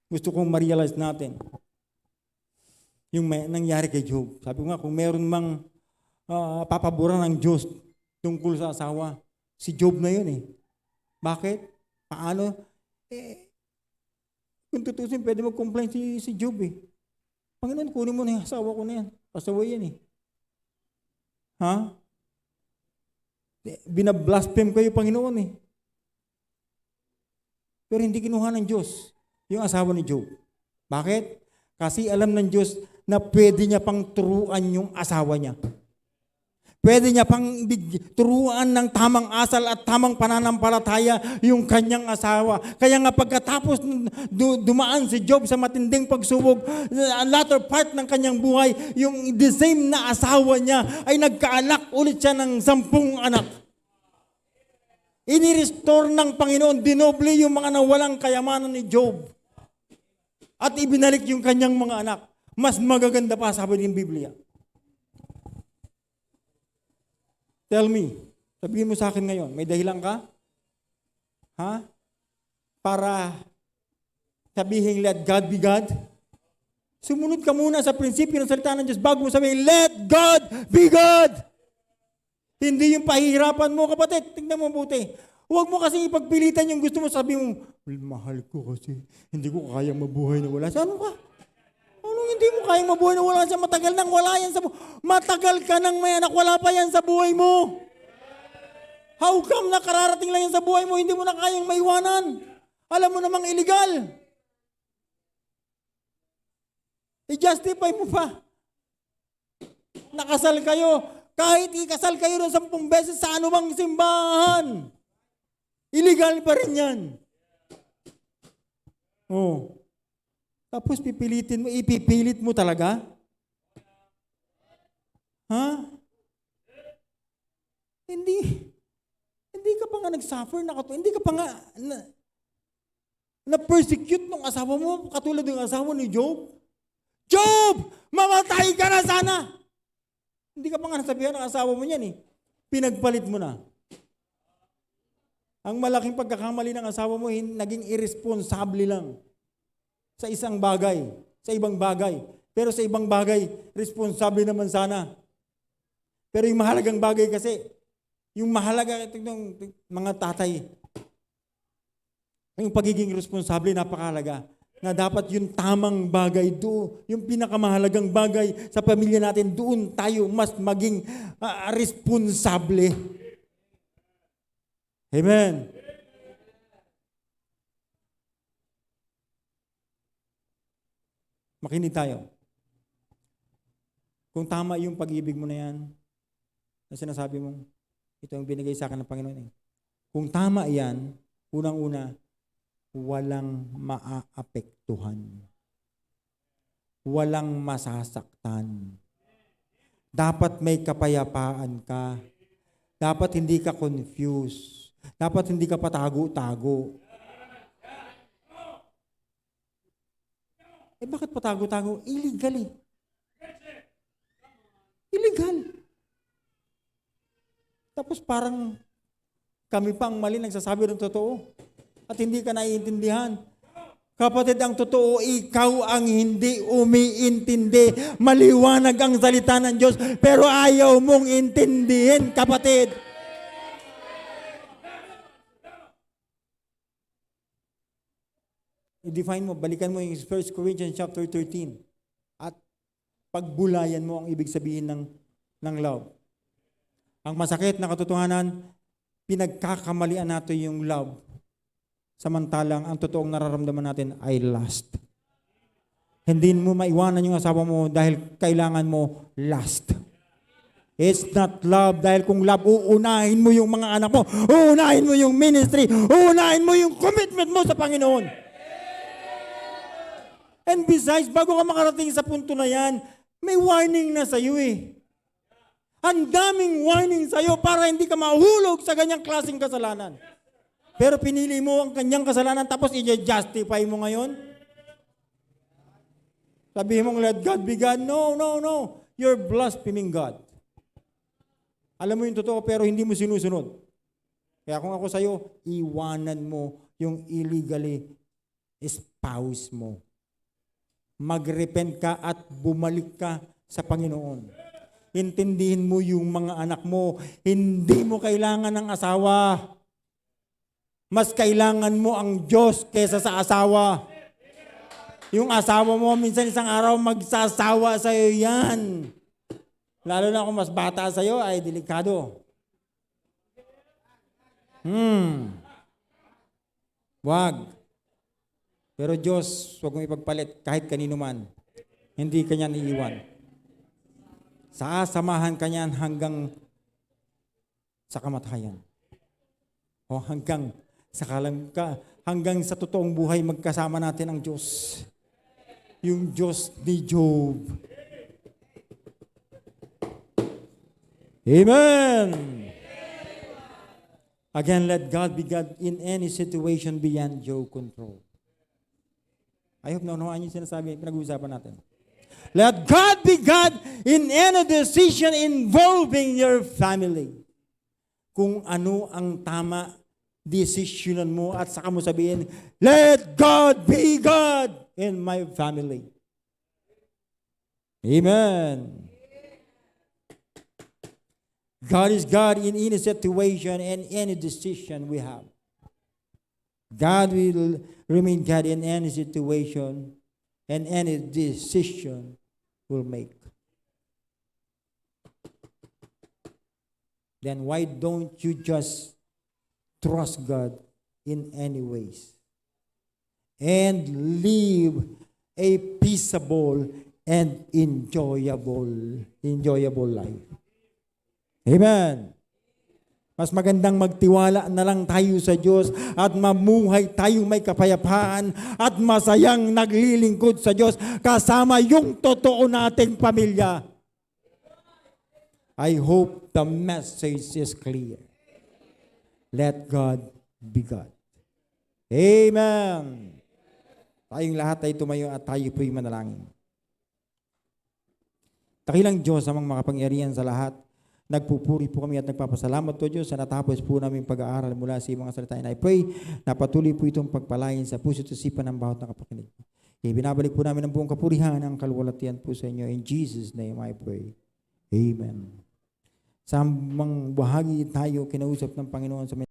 gusto kong ma-realize natin, yung may nangyari kay Job. Sabi ko nga, kung meron mang papaboran ng Diyos tungkol sa asawa, si Job na yun eh. Bakit? Paano? Kung tutusin, pwede mag-complain si Job eh. Panginoon, kunin mo na yung asawa ko na yan. Pasaway yan eh. Ha? Binablaspheme kayo, Panginoon eh. Pero hindi kinuha ng Diyos yung asawa ni Job. Bakit? Kasi alam ng Diyos na pwede niya pang turuan yung asawa niya. Pwede niya pang turuan ng tamang asal at tamang pananampalataya yung kanyang asawa. Kaya nga pagkatapos dumaan si Job sa matinding pagsubok, latter part ng kanyang buhay, yung the same na asawa niya ay nagkaalak ulit siya ng 10 anak. Inirestore ng Panginoon, dinoble yung mga nawalang kayamanan ni Job. At ibinalik yung kanyang mga anak. Mas magaganda pa, sabi ng Biblia. Tell me, sabihin mo sa akin ngayon, may dahilan ka? Ha? Para sabihin, let God be God? Sumunod ka muna sa prinsipyo ng salita ng Diyos bago mo sabihin, let God be God! Hindi yung pahihirapan mo, kapatid. Tingnan mo mabuti. Huwag mo kasi ipagpilitan yung gusto mo. Sabi mo, mahal ko kasi hindi ko kayang mabuhay na wala siya. Ano ka? Anong hindi mo kayang mabuhay na wala siya? Matagal nang wala yan sa buhay. Matagal ka nang may anak, wala pa yan sa buhay mo. How come na kararating lang yan sa buhay mo, hindi mo na kayang maiwanan? Alam mo namang illegal. I-justify mo pa. Nakasal kayo. Kahit ikasal kayo ng 10 beses sa anumang simbahan. Illegal pa rin yan. Oh. Tapos ipipilit mo talaga? Ha? Hindi ka pa nga nag-suffer, hindi ka pa nga na-persecute ng asawa mo katulad ng asawa ni Job. Job! Mamatay ka na sana! Hindi ka pa nga nasabihan ng asawa mo yan eh. Pinagpalit mo na. Ang malaking pagkakamali ng asawa mo, naging irresponsable lang. Sa isang bagay, sa ibang bagay. Pero sa ibang bagay, responsable naman sana. Pero yung mahalagang bagay kasi, yung mahalaga ng mga tatay, yung pagiging responsable, napakahalaga. Na dapat yung tamang bagay doon, yung pinakamahalagang bagay sa pamilya natin, doon tayo mas maging responsable. Amen. Makinig tayo. Kung tama yung pag-ibig mo na yan, na sinasabi mo, ito ang binigay sa akin ng Panginoon. Kung tama yan, unang-una, walang maaapektuhan. Walang masasaktan. Dapat may kapayapaan ka. Dapat hindi ka confused. Dapat hindi ka patago-tago. Bakit patago-tago? Illegal eh. Illegal. Tapos parang kami pang mali nagsasabi ng totoo at hindi ka naiintindihan. Kapatid, ang totoo, ikaw ang hindi umiintindi. Maliwanag ang salita ng Diyos, pero ayaw mong intindihin, kapatid. I-define mo, balikan mo yung 1 Corinthians chapter 13 at pagbulayan mo ang ibig sabihin ng love. Ang masakit na katotohanan, pinagkakamalian natin yung love. Samantalang ang totoong nararamdaman natin ay lust. Hindi mo maiwanan yung asawa mo dahil kailangan mo lust. It's not love. Dahil kung love, uunahin mo yung mga anak mo, uunahin mo yung ministry, uunahin mo yung commitment mo sa Panginoon. And besides, bago ka makarating sa punto na yan, may warning na sa'yo eh. Ang daming warning sa'yo para hindi ka mahulog sa ganyang klaseng kasalanan. Pero pinili mo ang kanyang kasalanan tapos i-justify mo ngayon? Sabihin mong let God be God? No, no, no. You're blaspheming God. Alam mo yung totoo pero hindi mo sinusunod. Kaya kung ako sa'yo, iwanan mo yung illegally spouse mo. mag-repent ka at bumalik ka sa Panginoon. Intindihin mo yung mga anak mo, hindi mo kailangan ng asawa. Mas kailangan mo ang Diyos kesa sa asawa. Yung asawa mo, minsan isang araw magsasawa sa'yo yan. Lalo na kung mas bata sa'yo, ay delikado. Wag. Pero Diyos, huwag mong ipagpalit kahit kanino man. Hindi kanya iiwan. Sasamahan kanyan hanggang sa kamatayan. O hanggang sa totoong buhay magkasama natin ang Diyos. Yung Diyos ni Job. Amen! Again, let God be God in any situation beyond your control. I hope naunawaan yung sinasabi, pinag-uusapan natin. Let God be God in any decision involving your family. Kung ano ang tama decisionan mo at saka mo sabihin, let God be God in my family. Amen. God is God in any situation and any decision we have. God will remain God in any situation and any decision we'll make. Then why don't you just trust God in any ways and live a peaceable and enjoyable life? Amen. Mas magandang magtiwala na lang tayo sa Diyos at mamuhay tayong may kapayapaan at masayang naglilingkod sa Diyos kasama yung totoo nating pamilya. I hope the message is clear. Let God be God. Amen. Tayong lahat ay tumayo at tayo po'y manalangin. Dakilang Diyos amang makapangyarihan sa lahat. Nagpupuri po kami at nagpapasalamat po Diyos sa natapos po namin pag-aaral mula sa mga salita. And I pray na patuloy po itong pagpalain sa puso at isipan ng bawat nakapakinig. Ibinabalik po namin ang buong kapurihan ang kaluwalhatian po sa inyo. In Jesus' name I pray. Amen. Sa mga bahagi tayo kinausap ng Panginoon sa